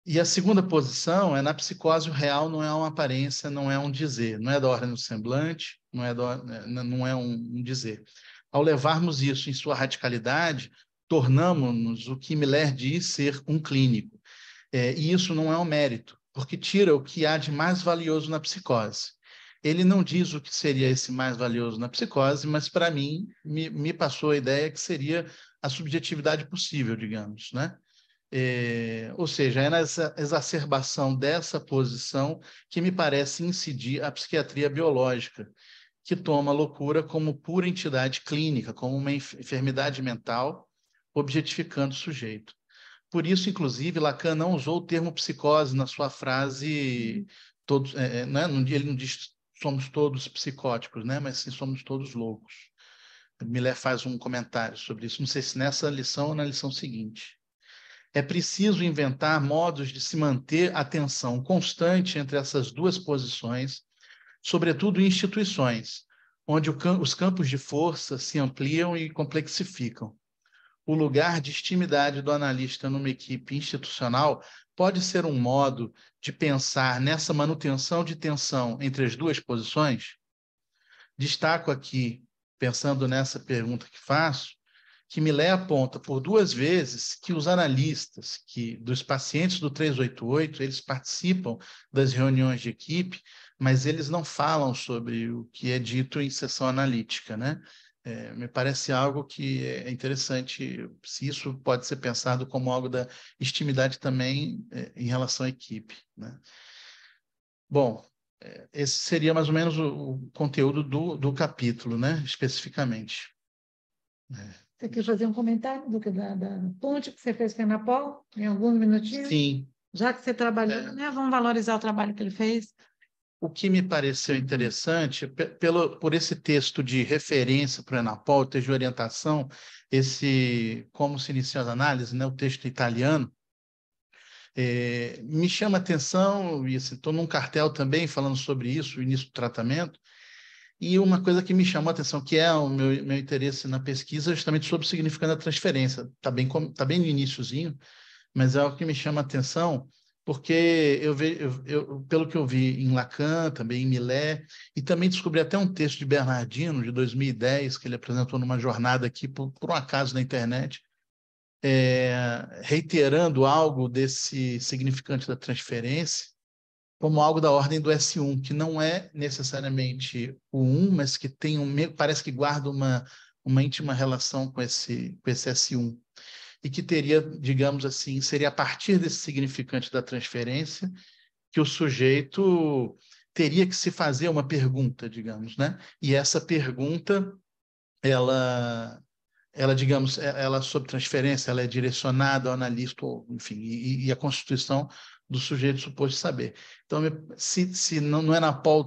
E a segunda posição é: na psicose o real não é uma aparência, não é um dizer, não é da ordem do semblante, não é um dizer. Ao levarmos isso em sua radicalidade, tornamos-nos o que Miller diz ser um clínico. E isso não é um mérito, porque tira o que há de mais valioso na psicose. Ele não diz o que seria esse mais valioso na psicose, mas, para mim, me passou a ideia que seria a subjetividade possível, digamos, né? Ou seja, é nessa exacerbação dessa posição que me parece incidir a psiquiatria biológica, que toma a loucura como pura entidade clínica, como uma enfermidade mental, objetificando o sujeito. Por isso, inclusive, Lacan não usou o termo psicose na sua frase, todos, né? Ele não diz "somos todos psicóticos", né? Mas sim "somos todos loucos". Miller faz um comentário sobre isso, não sei se nessa lição ou na lição seguinte. É preciso inventar modos de se manter a tensão constante entre essas duas posições, sobretudo em instituições, onde os campos de força se ampliam e complexificam. O lugar de intimidade do analista numa equipe institucional pode ser um modo de pensar nessa manutenção de tensão entre as duas posições? Destaco aqui, pensando nessa pergunta que faço, que Millet aponta por duas vezes que os analistas dos pacientes do 388, eles participam das reuniões de equipe, mas eles não falam sobre o que é dito em sessão analítica, né? Me parece algo que é interessante, se isso pode ser pensado como algo da intimidade também em relação à equipe, né? Bom, esse seria mais ou menos o conteúdo do capítulo, né? Especificamente. Você quer fazer um comentário da ponte que você fez com a Ana Paula, em alguns minutinhos? Sim. Já que você trabalhou, né? Vamos valorizar o trabalho que ele fez. O que me pareceu interessante, por esse texto de referência para o Enapol, texto de orientação, como se inicia as análises, né? O texto italiano, me chama a atenção, e estou num cartel também falando sobre isso, o início do tratamento, E uma coisa que me chamou a atenção, que é o meu interesse na pesquisa, é justamente sobre o significado da transferência. Está bem no iniciozinho, mas é algo que me chama a atenção, porque pelo que eu vi em Lacan, também em Millet, e também descobri até um texto de Bernardino, de 2010, que ele apresentou numa jornada aqui, por um acaso na internet, reiterando algo desse significante da transferência, como algo da ordem do S1, que não é necessariamente o 1, mas que parece que guarda uma íntima relação com esse S1. E que teria, digamos assim, seria a partir desse significante da transferência que o sujeito teria que se fazer uma pergunta, digamos, né? E essa pergunta, ela digamos, ela sob transferência, ela é direcionada ao analista, enfim, e a constituição do sujeito suposto saber. Então, se não é na Paul,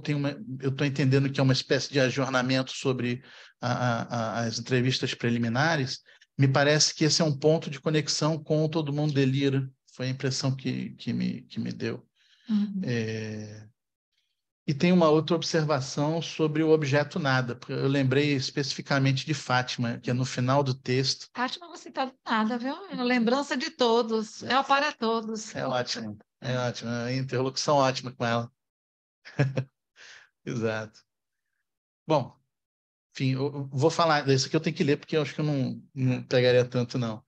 eu estou entendendo que é uma espécie de ajornamento sobre as entrevistas preliminares. Me parece que esse é um ponto de conexão com o Todo Mundo Delira. Foi a impressão que me deu. Uhum. E tem uma outra observação sobre o objeto nada, porque eu lembrei especificamente de Fátima, que é no final do texto. Fátima, você está nada, viu? É a lembrança de todos, é o para todos. É ótimo, é ótimo. É uma interlocução ótima com ela. Exato. Bom, enfim, eu vou falar, isso aqui eu tenho que ler, porque eu acho que eu não pegaria tanto, não.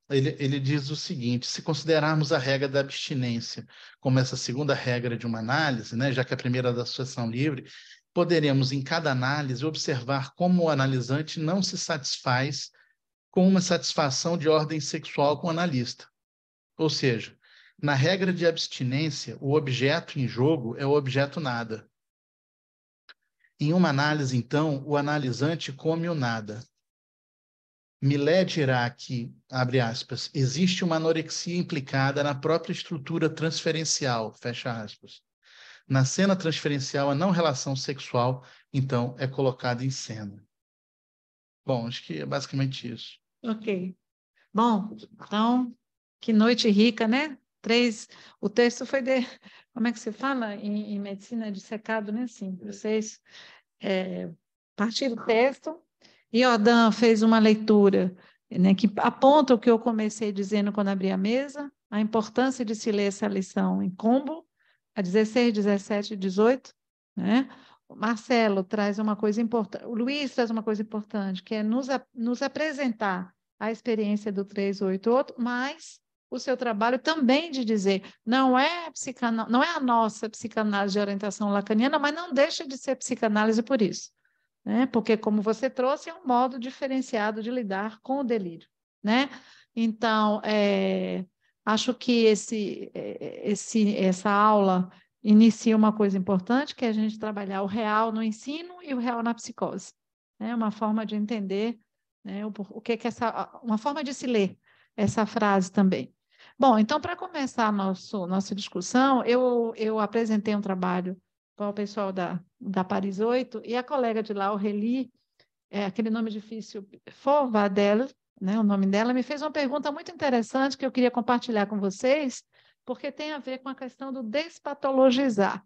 Ele diz o seguinte: se considerarmos a regra da abstinência como essa segunda regra de uma análise, né, já que a primeira é da associação livre, poderemos, em cada análise, observar como o analisante não se satisfaz com uma satisfação de ordem sexual com o analista. Ou seja, na regra de abstinência, o objeto em jogo é o objeto nada. Em uma análise, então, o analisante come o nada. Millet dirá que, abre aspas, existe uma anorexia implicada na própria estrutura transferencial, fecha aspas. Na cena transferencial, a não relação sexual, então, é colocada em cena. Bom, acho que é basicamente isso. Ok. Bom, então, que noite rica, né? O texto foi como é que se fala em medicina dissecado, né? Sim, vocês partiram do texto, e Jordan fez uma leitura, né, que aponta o que eu comecei dizendo quando abri a mesa, a importância de se ler essa lição em combo, a 16, 17 e 18, né? O Marcelo traz uma coisa importante, o Luiz traz uma coisa importante, que é nos apresentar a experiência do 388, mas o seu trabalho também de dizer, não é a nossa psicanálise de orientação lacaniana, mas não deixa de ser psicanálise por isso. Né? Porque, como você trouxe, é um modo diferenciado de lidar com o delírio. Né? Então, acho que essa aula inicia uma coisa importante, que é a gente trabalhar o real no ensino e o real na psicose. Né? Uma forma de entender, né, o que é uma forma de se ler essa frase também. Bom, então, para começar a nossa discussão, eu apresentei um trabalho com o pessoal da Paris 8, e a colega de lá, Aurélie, aquele nome difícil, Forvadel, né, o nome dela, me fez uma pergunta muito interessante que eu queria compartilhar com vocês, porque tem a ver com a questão do despatologizar.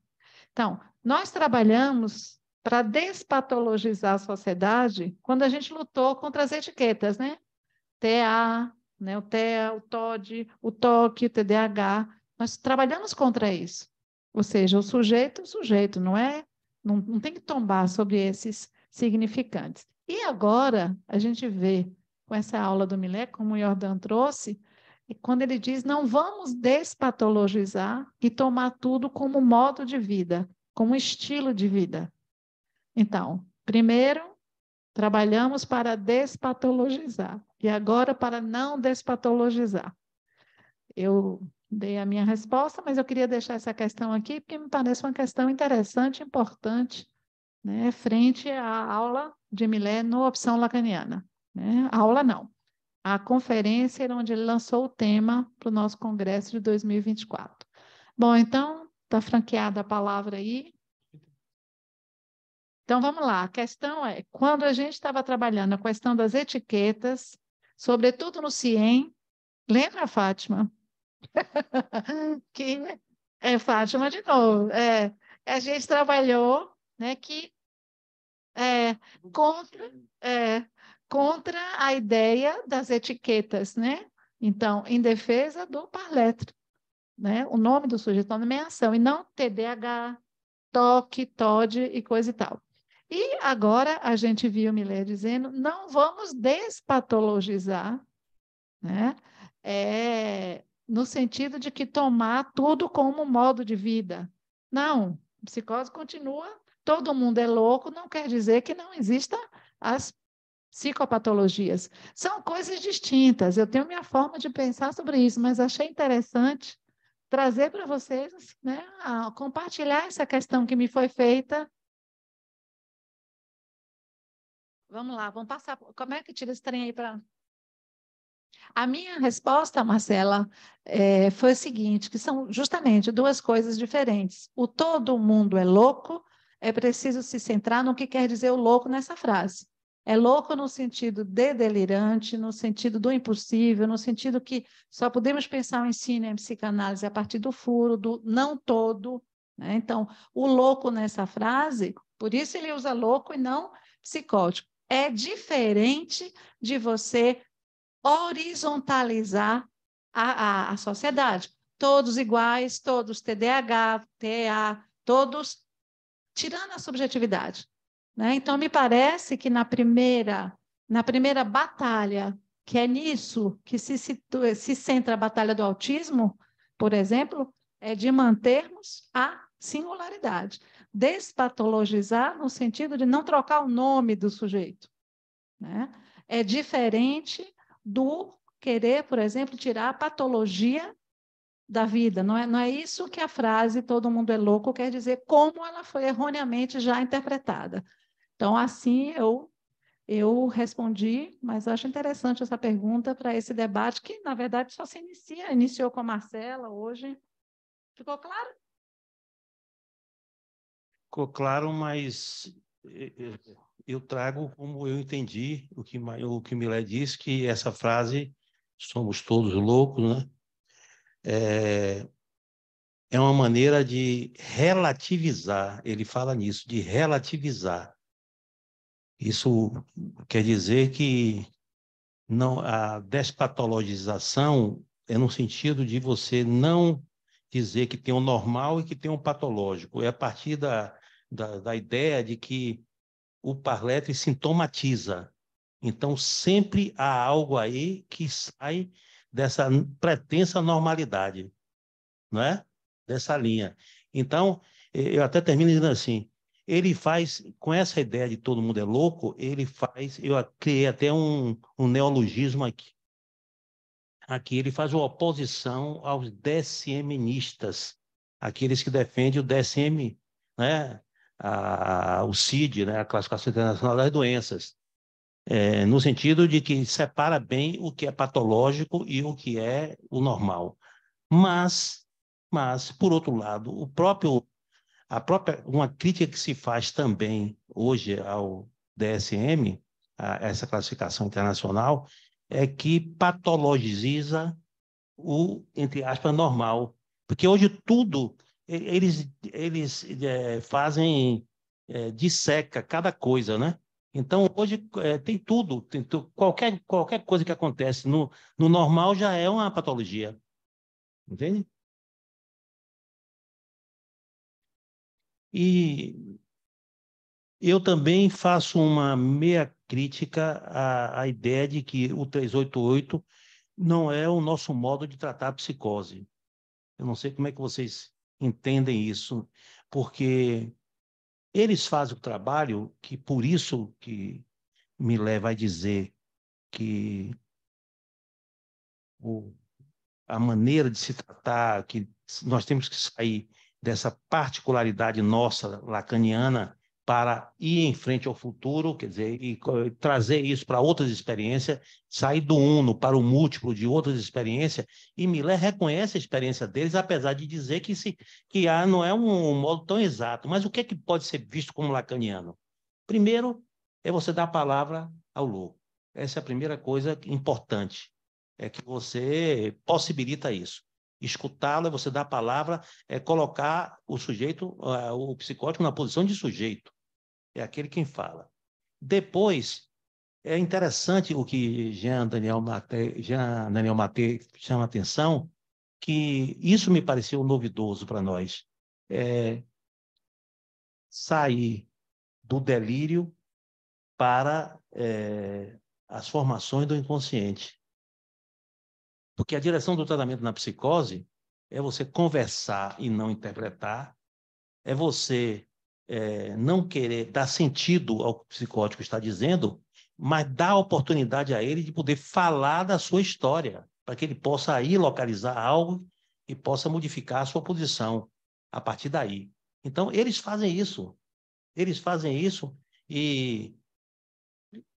Então, nós trabalhamos para despatologizar a sociedade quando a gente lutou contra as etiquetas, né? TA, né? O TEA, o TOD, o TOC, o TDAH. Nós trabalhamos contra isso. Ou seja, o sujeito, não tem que tombar sobre esses significantes. E agora, a gente vê, com essa aula do Millet, como o Jordan trouxe, quando ele diz, não vamos despatologizar e tomar tudo como modo de vida, como estilo de vida. Então, primeiro, trabalhamos para despatologizar, e agora para não despatologizar. Eu dei a minha resposta, mas eu queria deixar essa questão aqui, porque me parece uma questão interessante, importante, né, frente à aula de Millet no Opção Lacaniana. Né? A aula não, a conferência onde ele lançou o tema para o nosso congresso de 2024. Bom, então, está franqueada a palavra aí. Então, vamos lá. A questão é, quando a gente estava trabalhando a questão das etiquetas, sobretudo no CIEM, lembra, Fátima? Que Fátima de novo. A gente trabalhou né, que é contra a ideia das etiquetas, né? Então, em defesa do par lettre, né? O nome do sujeito, nome e ação, e não TDAH, TOC, TOD e coisa e tal. E agora a gente viu Millet dizendo, não vamos despatologizar, né? No sentido de que tomar tudo como modo de vida. Não, psicose continua, todo mundo é louco, não quer dizer que não existam as psicopatologias. São coisas distintas, eu tenho minha forma de pensar sobre isso, mas achei interessante trazer para vocês, né, compartilhar essa questão que me foi feita. Vamos lá, vamos passar. Como é que tira esse trem aí para... A minha resposta, Marcela, foi o seguinte, que são justamente duas coisas diferentes. O todo mundo é louco, é preciso se centrar no que quer dizer o louco nessa frase. É louco no sentido de delirante, no sentido do impossível, no sentido que só podemos pensar o ensino em psicanálise a partir do furo, do não todo, né? Então, o louco nessa frase, por isso ele usa louco e não psicótico. É diferente de você horizontalizar a sociedade. Todos iguais, todos TDAH, TA, todos tirando a subjetividade, né? Então, me parece que na primeira batalha, que é nisso que se centra a batalha do autismo, por exemplo, é de mantermos a singularidade. Despatologizar no sentido de não trocar o nome do sujeito, né? É diferente do querer, por exemplo, tirar a patologia da vida. Não é isso que a frase todo mundo é louco quer dizer, como ela foi erroneamente já interpretada. Então, assim, eu respondi, mas acho interessante essa pergunta para esse debate, que, na verdade, só se iniciou com a Marcela hoje. Ficou claro? Ficou claro, mas eu trago como eu entendi o que Millet disse, que essa frase, somos todos loucos, né? É uma maneira de relativizar, ele fala nisso, de relativizar. Isso quer dizer que não, a despatologização é no sentido de você não dizer que tem o normal e que tem o patológico. É a partir da ideia de que o Parletre sintomatiza. Então, sempre há algo aí que sai dessa pretensa normalidade, não é? Dessa linha. Então, eu até termino dizendo assim, ele faz, com essa ideia de todo mundo é louco, ele faz, eu criei até um neologismo aqui. Aqui ele faz uma oposição aos DSM-nistas, aqueles que defendem o DSM, né? O CID, né? A Classificação Internacional das Doenças, no sentido de que separa bem o que é patológico e o que é o normal. Mas por outro lado, uma crítica que se faz também hoje ao DSM, a essa classificação internacional, é que patologiza entre aspas, normal. Porque hoje tudo, eles fazem, disseca cada coisa, né? Então, hoje tem tudo, qualquer coisa que acontece no normal já é uma patologia, entende? E eu também faço uma meia crítica à ideia de que o 388 não é o nosso modo de tratar a psicose. Eu não sei como é que vocês entendem isso, porque eles fazem o trabalho que, por isso que me leva a dizer que a maneira de se tratar, que nós temos que sair dessa particularidade nossa lacaniana para ir em frente ao futuro, quer dizer, e trazer isso para outras experiências, sair do uno para o múltiplo de outras experiências, e Millet reconhece a experiência deles, apesar de dizer que não é um modo tão exato. Mas o que é que pode ser visto como lacaniano? Primeiro, é você dar a palavra ao louco. Essa é a primeira coisa importante, é que você possibilita isso. Escutá-lo é você dar a palavra, é colocar o sujeito, o psicótico, na posição de sujeito. É aquele quem fala. Depois, é interessante o que Jean Daniel Maté chama a atenção, que isso me pareceu novidoso para nós. Sair do delírio para as formações do inconsciente. Porque a direção do tratamento na psicose é você conversar e não interpretar, é você não querer dar sentido ao que o psicótico está dizendo, mas dar a oportunidade a ele de poder falar da sua história, para que ele possa aí localizar algo e possa modificar a sua posição a partir daí. Então, eles fazem isso. E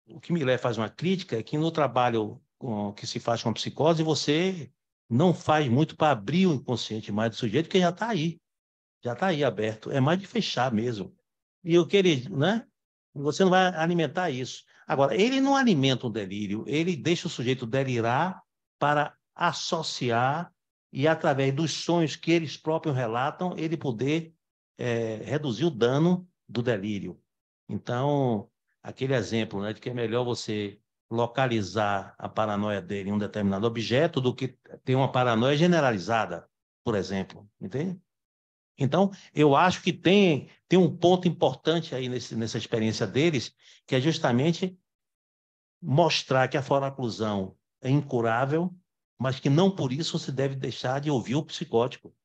o que me leva a fazer uma crítica é que no trabalho que se faz com a psicose, você não faz muito para abrir o inconsciente mais do sujeito, porque já está aí aberto, é mais de fechar mesmo. E o que ele, né? Você não vai alimentar isso. Agora, ele não alimenta o delírio, ele deixa o sujeito delirar para associar e, através dos sonhos que eles próprios relatam, ele poder reduzir o dano do delírio. Então, aquele exemplo, né, de que é melhor você localizar a paranoia dele em um determinado objeto do que ter uma paranoia generalizada, por exemplo, entende? Então, eu acho que tem um ponto importante aí nessa experiência deles, que é justamente mostrar que a foraclusão é incurável, mas que não por isso se deve deixar de ouvir o psicótico.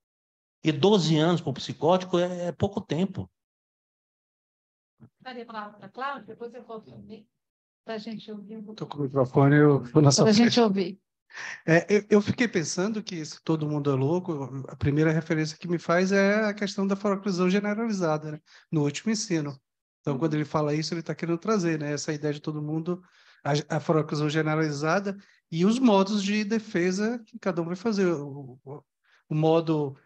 E 12 anos para o psicótico é pouco tempo. Daria a palavra para a Cláudia, depois eu volto também, para a gente ouvir. Estou com o microfone, eu vou na sua Para a frente. gente ouvir. Eu fiquei pensando que se todo mundo é louco, a primeira referência que me faz é a questão da foraclusão generalizada, né? No último ensino. Então, quando ele fala isso, ele está querendo trazer, né? Essa ideia de todo mundo, a foraclusão generalizada e os modos de defesa que cada um vai fazer. O modo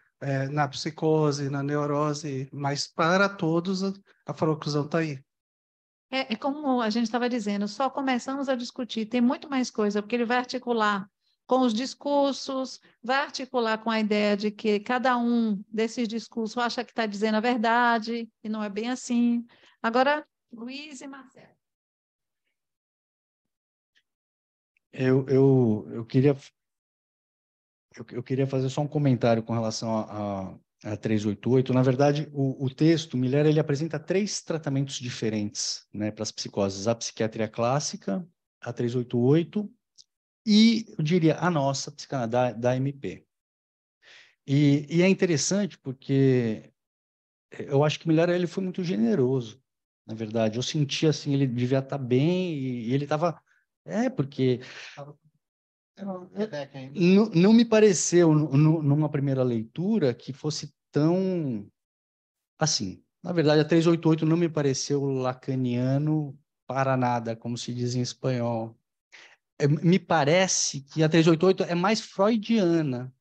na psicose, na neurose, mas para todos a foraclusão está aí. É como a gente estava dizendo, só começamos a discutir, tem muito mais coisa, porque ele vai articular com os discursos, vai articular com a ideia de que cada um desses discursos acha que está dizendo a verdade, e não é bem assim. Agora, Luiz e Marcelo. Eu queria fazer só um comentário com relação a 388. Na verdade, o texto, Miller, ele apresenta 3 tratamentos diferentes, né, para as psicoses: a psiquiatria clássica, a 388 e, eu diria, a nossa psicanálise da MP. E é interessante porque eu acho que Miller ele foi muito generoso, na verdade. Eu senti assim, ele devia estar bem e ele estava... porque... Não me pareceu, numa primeira leitura, que fosse tão assim. Na verdade, a 388 não me pareceu lacaniano para nada, como se diz em espanhol. Me parece que a 388 é mais freudiana.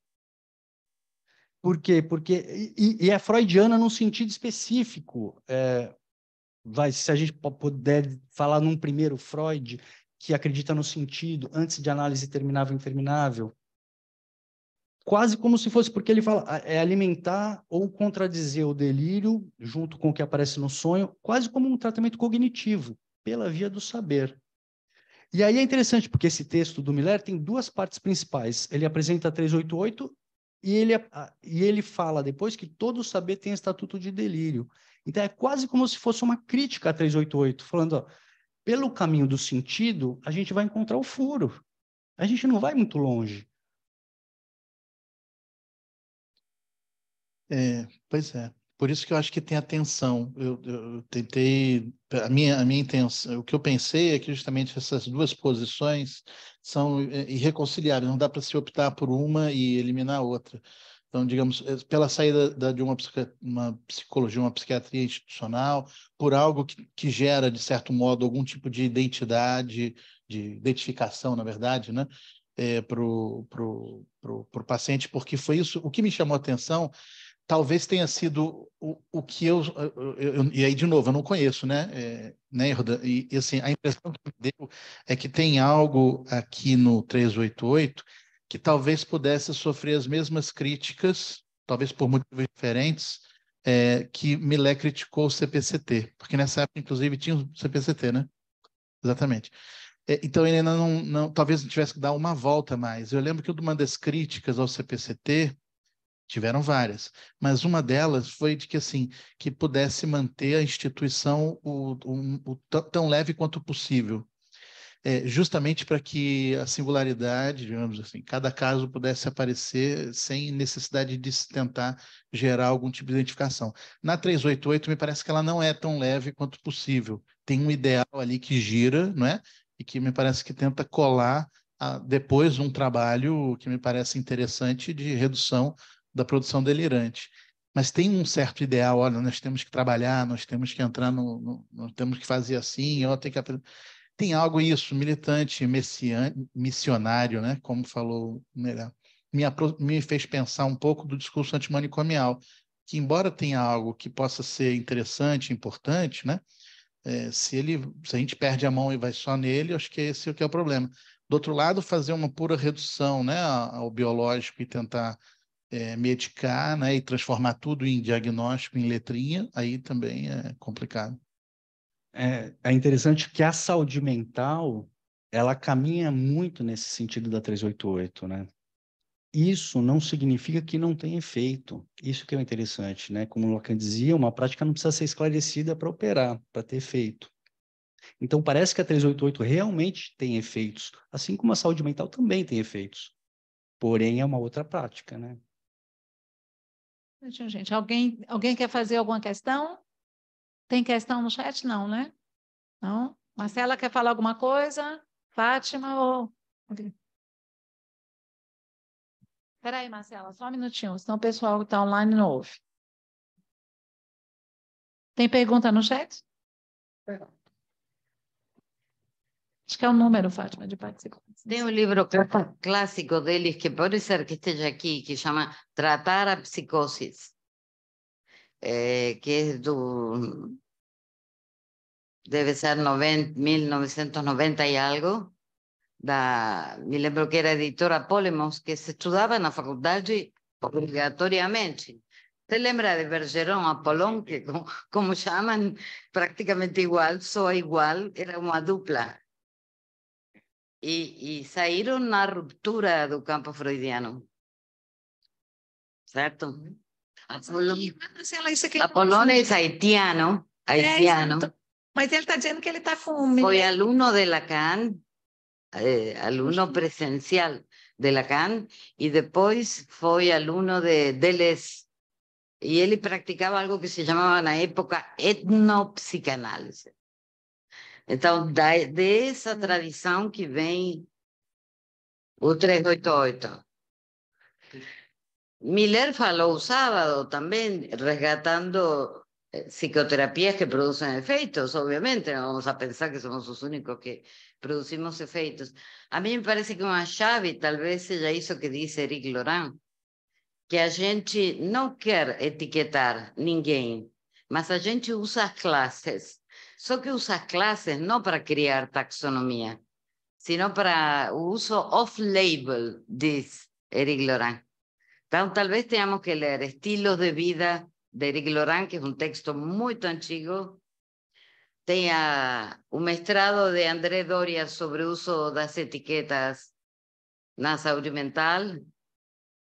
Por quê? Porque é freudiana num sentido específico. Se a gente puder falar num primeiro Freud, que acredita no sentido, antes de análise terminável e interminável, quase como se fosse, porque ele fala, alimentar ou contradizer o delírio, junto com o que aparece no sonho, quase como um tratamento cognitivo, pela via do saber. E aí é interessante, porque esse texto do Miller tem 2 partes principais. Ele apresenta a 388 e ele fala depois que todo saber tem estatuto de delírio. Então é quase como se fosse uma crítica a 388, falando, pelo caminho do sentido, a gente vai encontrar o furo. A gente não vai muito longe. Pois é. Por isso que eu acho que tem a tensão. Eu tentei... A minha intenção, o que eu pensei é que justamente essas 2 posições são irreconciliáveis. Não dá para se optar por uma e eliminar a outra. Então, digamos, pela saída de uma psicologia, uma psiquiatria institucional, por algo que gera, de certo modo, algum tipo de identidade, de identificação, na verdade, né? Para o paciente, porque foi isso. O que me chamou a atenção talvez tenha sido o que e aí, de novo, eu não conheço, né, Nerda? E assim, a impressão que me deu é que tem algo aqui no 388 que talvez pudesse sofrer as mesmas críticas, talvez por motivos diferentes, que Millet criticou o CPCT, porque nessa época, inclusive, tinha o CPCT, né? Exatamente. Então, ele ainda não talvez tivesse que dar uma volta mais. Eu lembro que uma das críticas ao CPCT, tiveram várias, mas uma delas foi de que, assim, que pudesse manter a instituição tão leve quanto possível. Justamente para que a singularidade, digamos assim, cada caso pudesse aparecer sem necessidade de se tentar gerar algum tipo de identificação. Na 388, me parece que ela não é tão leve quanto possível. Tem um ideal ali que gira, não é? E que me parece que tenta colar depois um trabalho que me parece interessante de redução da produção delirante. Mas tem um certo ideal, olha, nós temos que trabalhar, nós temos que entrar nós temos que fazer assim, tem algo isso, militante, missionário, né? Como falou melhor. Me fez pensar um pouco do discurso antimanicomial, que embora tenha algo que possa ser interessante, importante, né? Se a gente perde a mão e vai só nele, acho que esse é o que é o problema. Do outro lado, fazer uma pura redução, né, ao biológico e tentar medicar, né, e transformar tudo em diagnóstico, em letrinha, aí também é complicado. É interessante que a saúde mental, ela caminha muito nesse sentido da 388, né? Isso não significa que não tem efeito. Isso que é interessante, né? Como o Lacan dizia, uma prática não precisa ser esclarecida para operar, para ter efeito. Então, parece que a 388 realmente tem efeitos, assim como a saúde mental também tem efeitos. Porém, é uma outra prática, né? Gente, alguém quer fazer alguma questão? Tem questão no chat? Não, né? Não? Marcela quer falar alguma coisa? Fátima ou... Espera aí, Marcela, só um minutinho, senão o pessoal que está online não ouve. Tem pergunta no chat? Acho que é o número, Fátima, de participantes. Tem um livro clássico deles, que pode ser que esteja aqui, que chama Tratar a Psicose, que é deve ser 1990 e algo, me lembro que era editora Polemos, que se estudava na faculdade obrigatoriamente. Você lembra de Bergeron, Apollon, que como chamam, praticamente igual, soa igual, era uma dupla. E saíram na ruptura do campo freudiano. Certo? Apollon é haitiano. Mas ele está dizendo que ele está com... Foi aluno de Lacan, aluno presencial de Lacan, e depois foi aluno de Deleuze. E ele praticava algo que se chamava na época etnopsicanálise. Então, dessa tradição que vem o 388. Miller falou sábado também, resgatando psicoterapias que producen efeitos, obviamente, no vamos a pensar que somos os únicos que producimos efeitos. A mí me parece que uma chave, talvez seja isso que diz Éric Laurent, que a gente não quer etiquetar ninguém, mas a gente usa as classes. Só que usa as classes não para criar taxonomia, sino para o uso off-label, diz Éric Laurent. Então, talvez tenhamos que ler Estilos de Vida, de Éric Laurent, que é um texto muito antigo. Tem o mestrado de André Doria sobre o uso das etiquetas na saúde mental.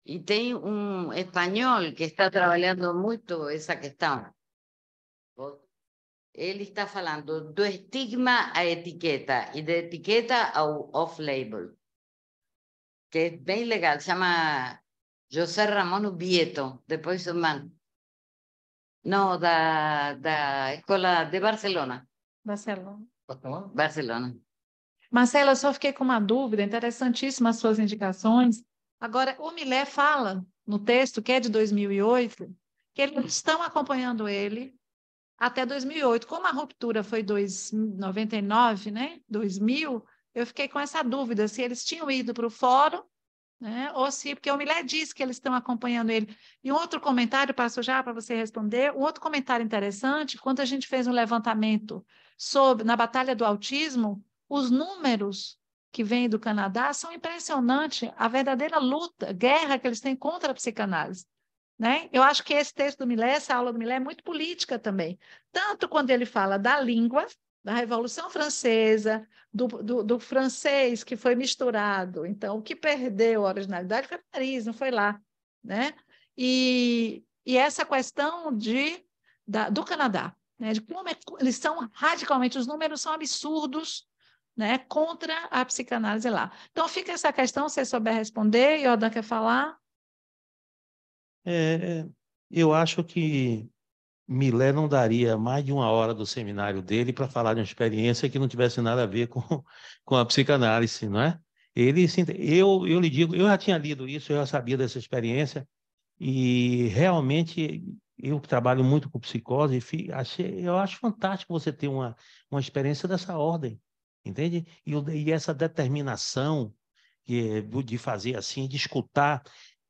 E tem um espanhol que está trabalhando muito essa questão. Ele está falando do estigma à etiqueta e de etiqueta ao off-label, que é bem legal, chama José Ramón Ubieto, depois o man. Não, da Escola de Barcelona. Barcelona. Marcela, eu só fiquei com uma dúvida, interessantíssimas as suas indicações. Agora, o Millet fala no texto, que é de 2008, que eles estão acompanhando ele até 2008. Como a ruptura foi 99, né? 2000, eu fiquei com essa dúvida, se eles tinham ido para o fórum, né? Ou se, porque o Millet disse que eles estão acompanhando ele. E um outro comentário, passo já para você responder, um outro comentário interessante, quando a gente fez um levantamento na Batalha do Autismo, os números que vêm do Canadá são impressionantes, a verdadeira luta, guerra que eles têm contra a psicanálise. Né? Eu acho que esse texto do Millet, essa aula do Millet, é muito política também. Tanto quando ele fala da língua, da Revolução Francesa, do francês que foi misturado. Então, o que perdeu a originalidade foi Paris, não foi lá. Né? E essa questão do Canadá, né? De como eles são radicalmente, os números são absurdos, né? Contra a psicanálise lá. Então, fica essa questão, se você souber responder, Jordan quer falar? Eu acho que Millet não daria mais de 1 hora do seminário dele para falar de uma experiência que não tivesse nada a ver com a psicanálise, não é? Eu lhe digo, eu já tinha lido isso, eu já sabia dessa experiência, e realmente eu trabalho muito com psicose, eu acho fantástico você ter uma experiência dessa ordem, entende? E essa determinação de fazer assim, de escutar.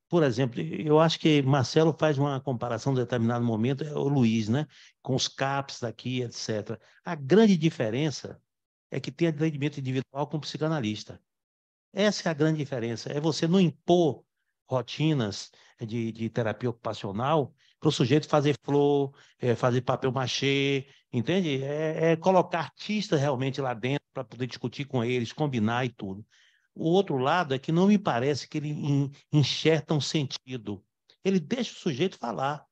Por exemplo, eu acho que Marcelo faz uma comparação em determinado momento, é o Luiz, né? Com os CAPs daqui, etc. A grande diferença é que tem atendimento individual com psicanalista. Essa é a grande diferença, é você não impor rotinas de terapia ocupacional para o sujeito fazer flor, fazer papel machê, entende? É colocar artistas realmente lá dentro para poder discutir com eles, combinar e tudo. O outro lado é que não me parece que ele enxerta um sentido. Ele deixa o sujeito falar.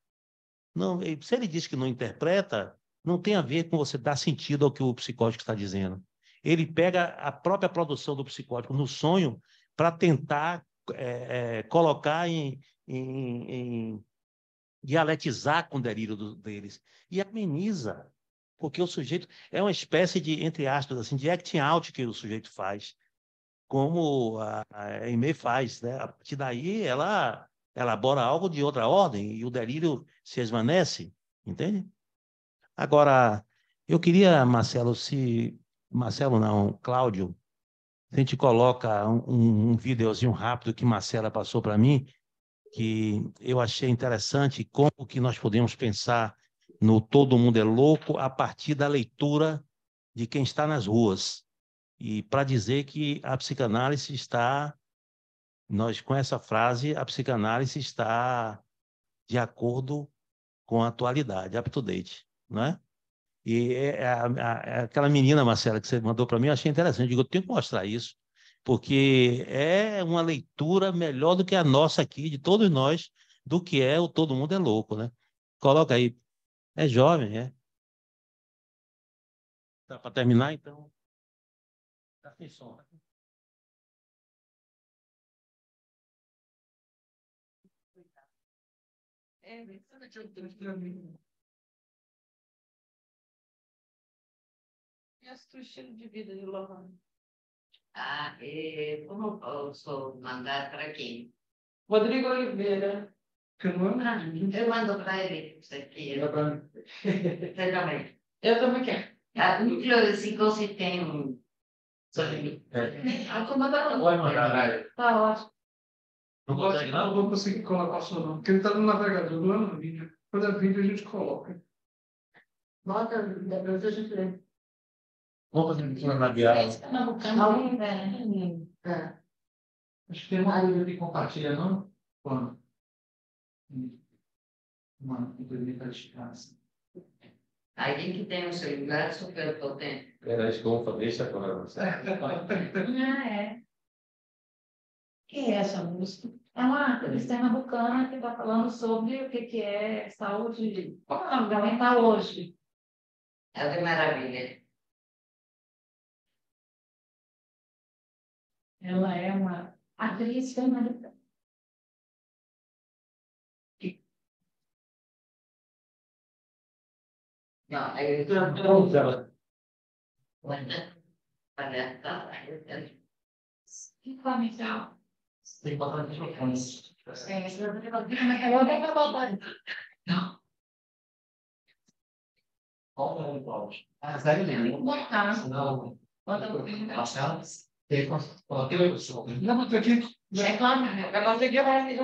Não, se ele diz que não interpreta, não tem a ver com você dar sentido ao que o psicótico está dizendo. Ele pega a própria produção do psicótico no sonho para tentar colocar dialetizar com o delírio deles. E ameniza, porque o sujeito é uma espécie de, entre aspas, assim, de acting out que o sujeito faz, como a Aimee faz, né? A partir daí ela elabora algo de outra ordem e o delírio se esvanece, entende? Agora, eu queria, Marcelo, Marcelo não, Cláudio, a gente coloca um videozinho rápido que Marcela passou para mim, que eu achei interessante, como que nós podemos pensar no Todo Mundo é Louco a partir da leitura de quem está nas ruas. E para dizer que a psicanálise está, com essa frase, a psicanálise está de acordo com a atualidade, up to date, não é? E aquela menina, Marcela, que você mandou para mim, eu achei interessante. Eu digo, eu tenho que mostrar isso, porque é uma leitura melhor do que a nossa aqui, de todos nós, do que é o Todo Mundo é Louco, né? Coloca aí. É jovem, é? Tá para terminar, então? Tá sem som. E o estilo de vida de Lohan? ¿Cómo posso mandar para quem? Rodrigo Oliveira. Eu mando para ele, você quer. Você também. Eu também quero. A núcleo de psicose tem um. Pode mandar. Tá ótimo. Não vou conseguir colocar o seu nome, porque ele está no navegador, não é no vídeo. Quando é vídeo, a gente coloca. Bota, depois a gente lê. Vamos fazer uma labial. Acho que tem uma coisa que compartilha, não? Quando? Uma entrevista de casa. Alguém que tem um celular super potente. Era isso que eu vou fazer, isso agora. Que é essa música? É uma atriz pernambucana que está falando sobre o que é saúde. Como é o nome dela? Está hoje. É de maravilha. Ela é uma atriz pernambucana. Não, Que comercial. Tem que botar no microfone. Não. Qual é o Cláudio? Sério mesmo? Botar. Não. Bota. Coloquei o pessoal. Não, mas aqui. É claro, eu consegui fazer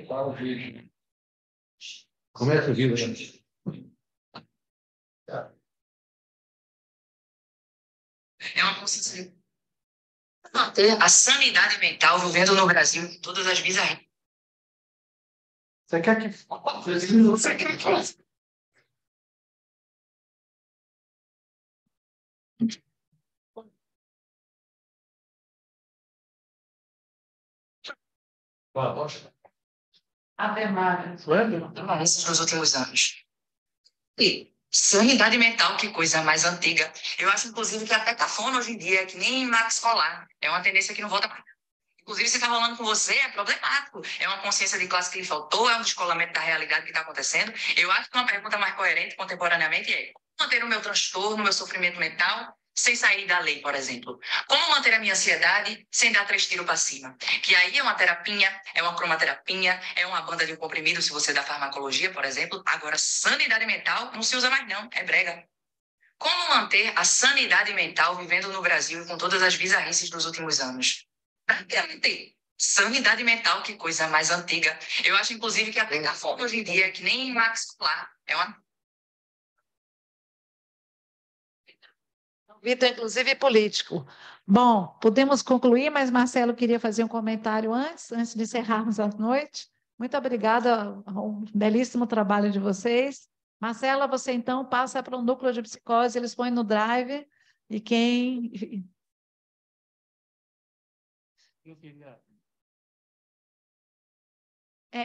Qual o vídeo? Começa o vídeo, gente. É uma moça assim. manter a sanidade mental vivendo no Brasil com todas as bizarrices. Você quer que... Você quer que... Nos últimos anos. E sanidade mental, que coisa mais antiga. Eu acho, inclusive, que até cafona hoje em dia, que nem Max Colar. É uma tendência que não volta mais. Inclusive, se está rolando com você, é problemático. É uma consciência de classe que lhe faltou, é um descolamento da realidade que está acontecendo. Eu acho que uma pergunta mais coerente contemporaneamente é: como manter o meu transtorno, o meu sofrimento mental, sem sair da lei, por exemplo? Como manter a minha ansiedade sem dar 3 tiros para cima? Que aí é uma terapia, é uma cromaterapia, é uma banda de um comprimido, se você dá farmacologia, por exemplo. Agora, sanidade mental não se usa mais não, é brega. Como manter a sanidade mental vivendo no Brasil com todas as bizarrices dos últimos anos? Praticamente. Sanidade mental, que coisa mais antiga. Eu acho, inclusive, que até a foto hoje em dia, que nem Max Colar, é uma... Vitor, inclusive político. Bom, podemos concluir, mas Marcelo queria fazer um comentário antes de encerrarmos a noite. Muito obrigada, um belíssimo trabalho de vocês. Marcela, você então passa para o núcleo de psicose, eles põem no drive, e quem...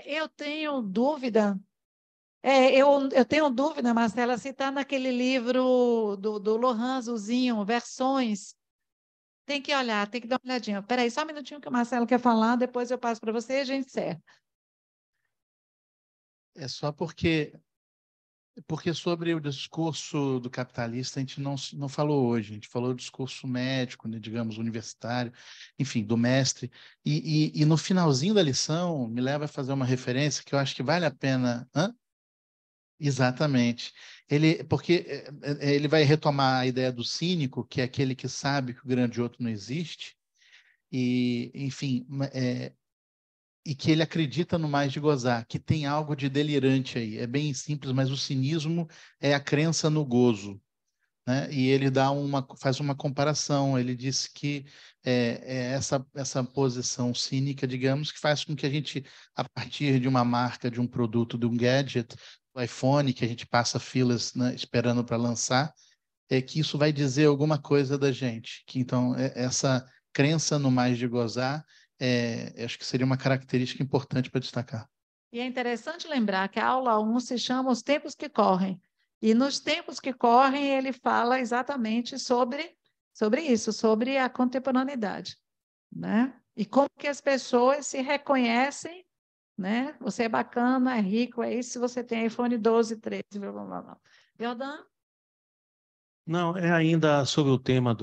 eu tenho dúvida... eu tenho dúvida, Marcela, se está naquele livro do Lohan Azulzinho, Versões. Tem que olhar, tem que dar uma olhadinha. Espera aí, só um minutinho que o Marcelo quer falar, depois eu passo para você e a gente encerra. É só porque sobre o discurso do capitalista a gente não falou hoje, a gente falou do discurso médico, né, digamos, universitário, enfim, do mestre, e no finalzinho da lição me leva a fazer uma referência que eu acho que vale a pena... Hã? Exatamente. Porque ele vai retomar a ideia do cínico, que é aquele que sabe que o grande outro não existe, e, enfim, e que ele acredita no mais de gozar, que tem algo de delirante aí. É bem simples, mas o cinismo é a crença no gozo, né? E ele faz uma comparação, ele diz que essa posição cínica, digamos, que faz com que a gente, a partir de uma marca, de um produto, de um gadget, o iPhone, que a gente passa filas, né, esperando para lançar, que isso vai dizer alguma coisa da gente. Que então essa crença no mais de gozar, acho que seria uma característica importante para destacar. E é interessante lembrar que a aula 1 se chama Os Tempos que Correm. E nos tempos que correm, ele fala exatamente sobre isso, sobre a contemporaneidade, né? E como que as pessoas se reconhecem, né? Você é bacana, é rico, é isso, se você tem iPhone 12, 13, blá, blá, blá. Jordan? Não, é ainda sobre o tema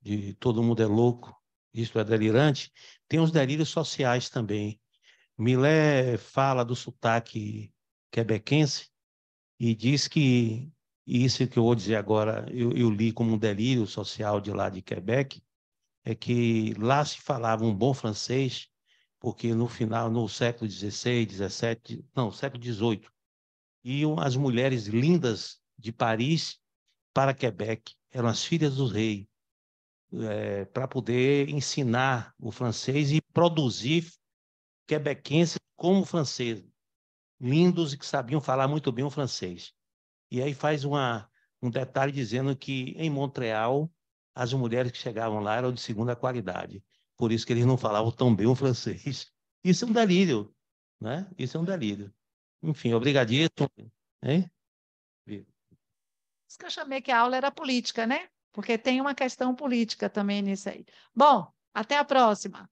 de todo mundo é louco, isto é delirante, tem os delírios sociais também. Millet fala do sotaque quebequense e diz que, e isso que eu vou dizer agora, eu li como um delírio social de lá de Quebec, é que lá se falava um bom francês, porque no século XVI, XVII, não, século XVIII, iam as mulheres lindas de Paris para Quebec, eram as filhas do rei, para poder ensinar o francês e produzir quebequenses como franceses, lindos e que sabiam falar muito bem o francês. E aí faz um detalhe dizendo que em Montreal as mulheres que chegavam lá eram de segunda qualidade, por isso que eles não falavam tão bem o francês. Isso é um delírio, né? Isso é um delírio. Enfim, obrigadíssimo. Hein? Isso que eu chamei que a aula era política, né? Porque tem uma questão política também nisso aí. Bom, até a próxima.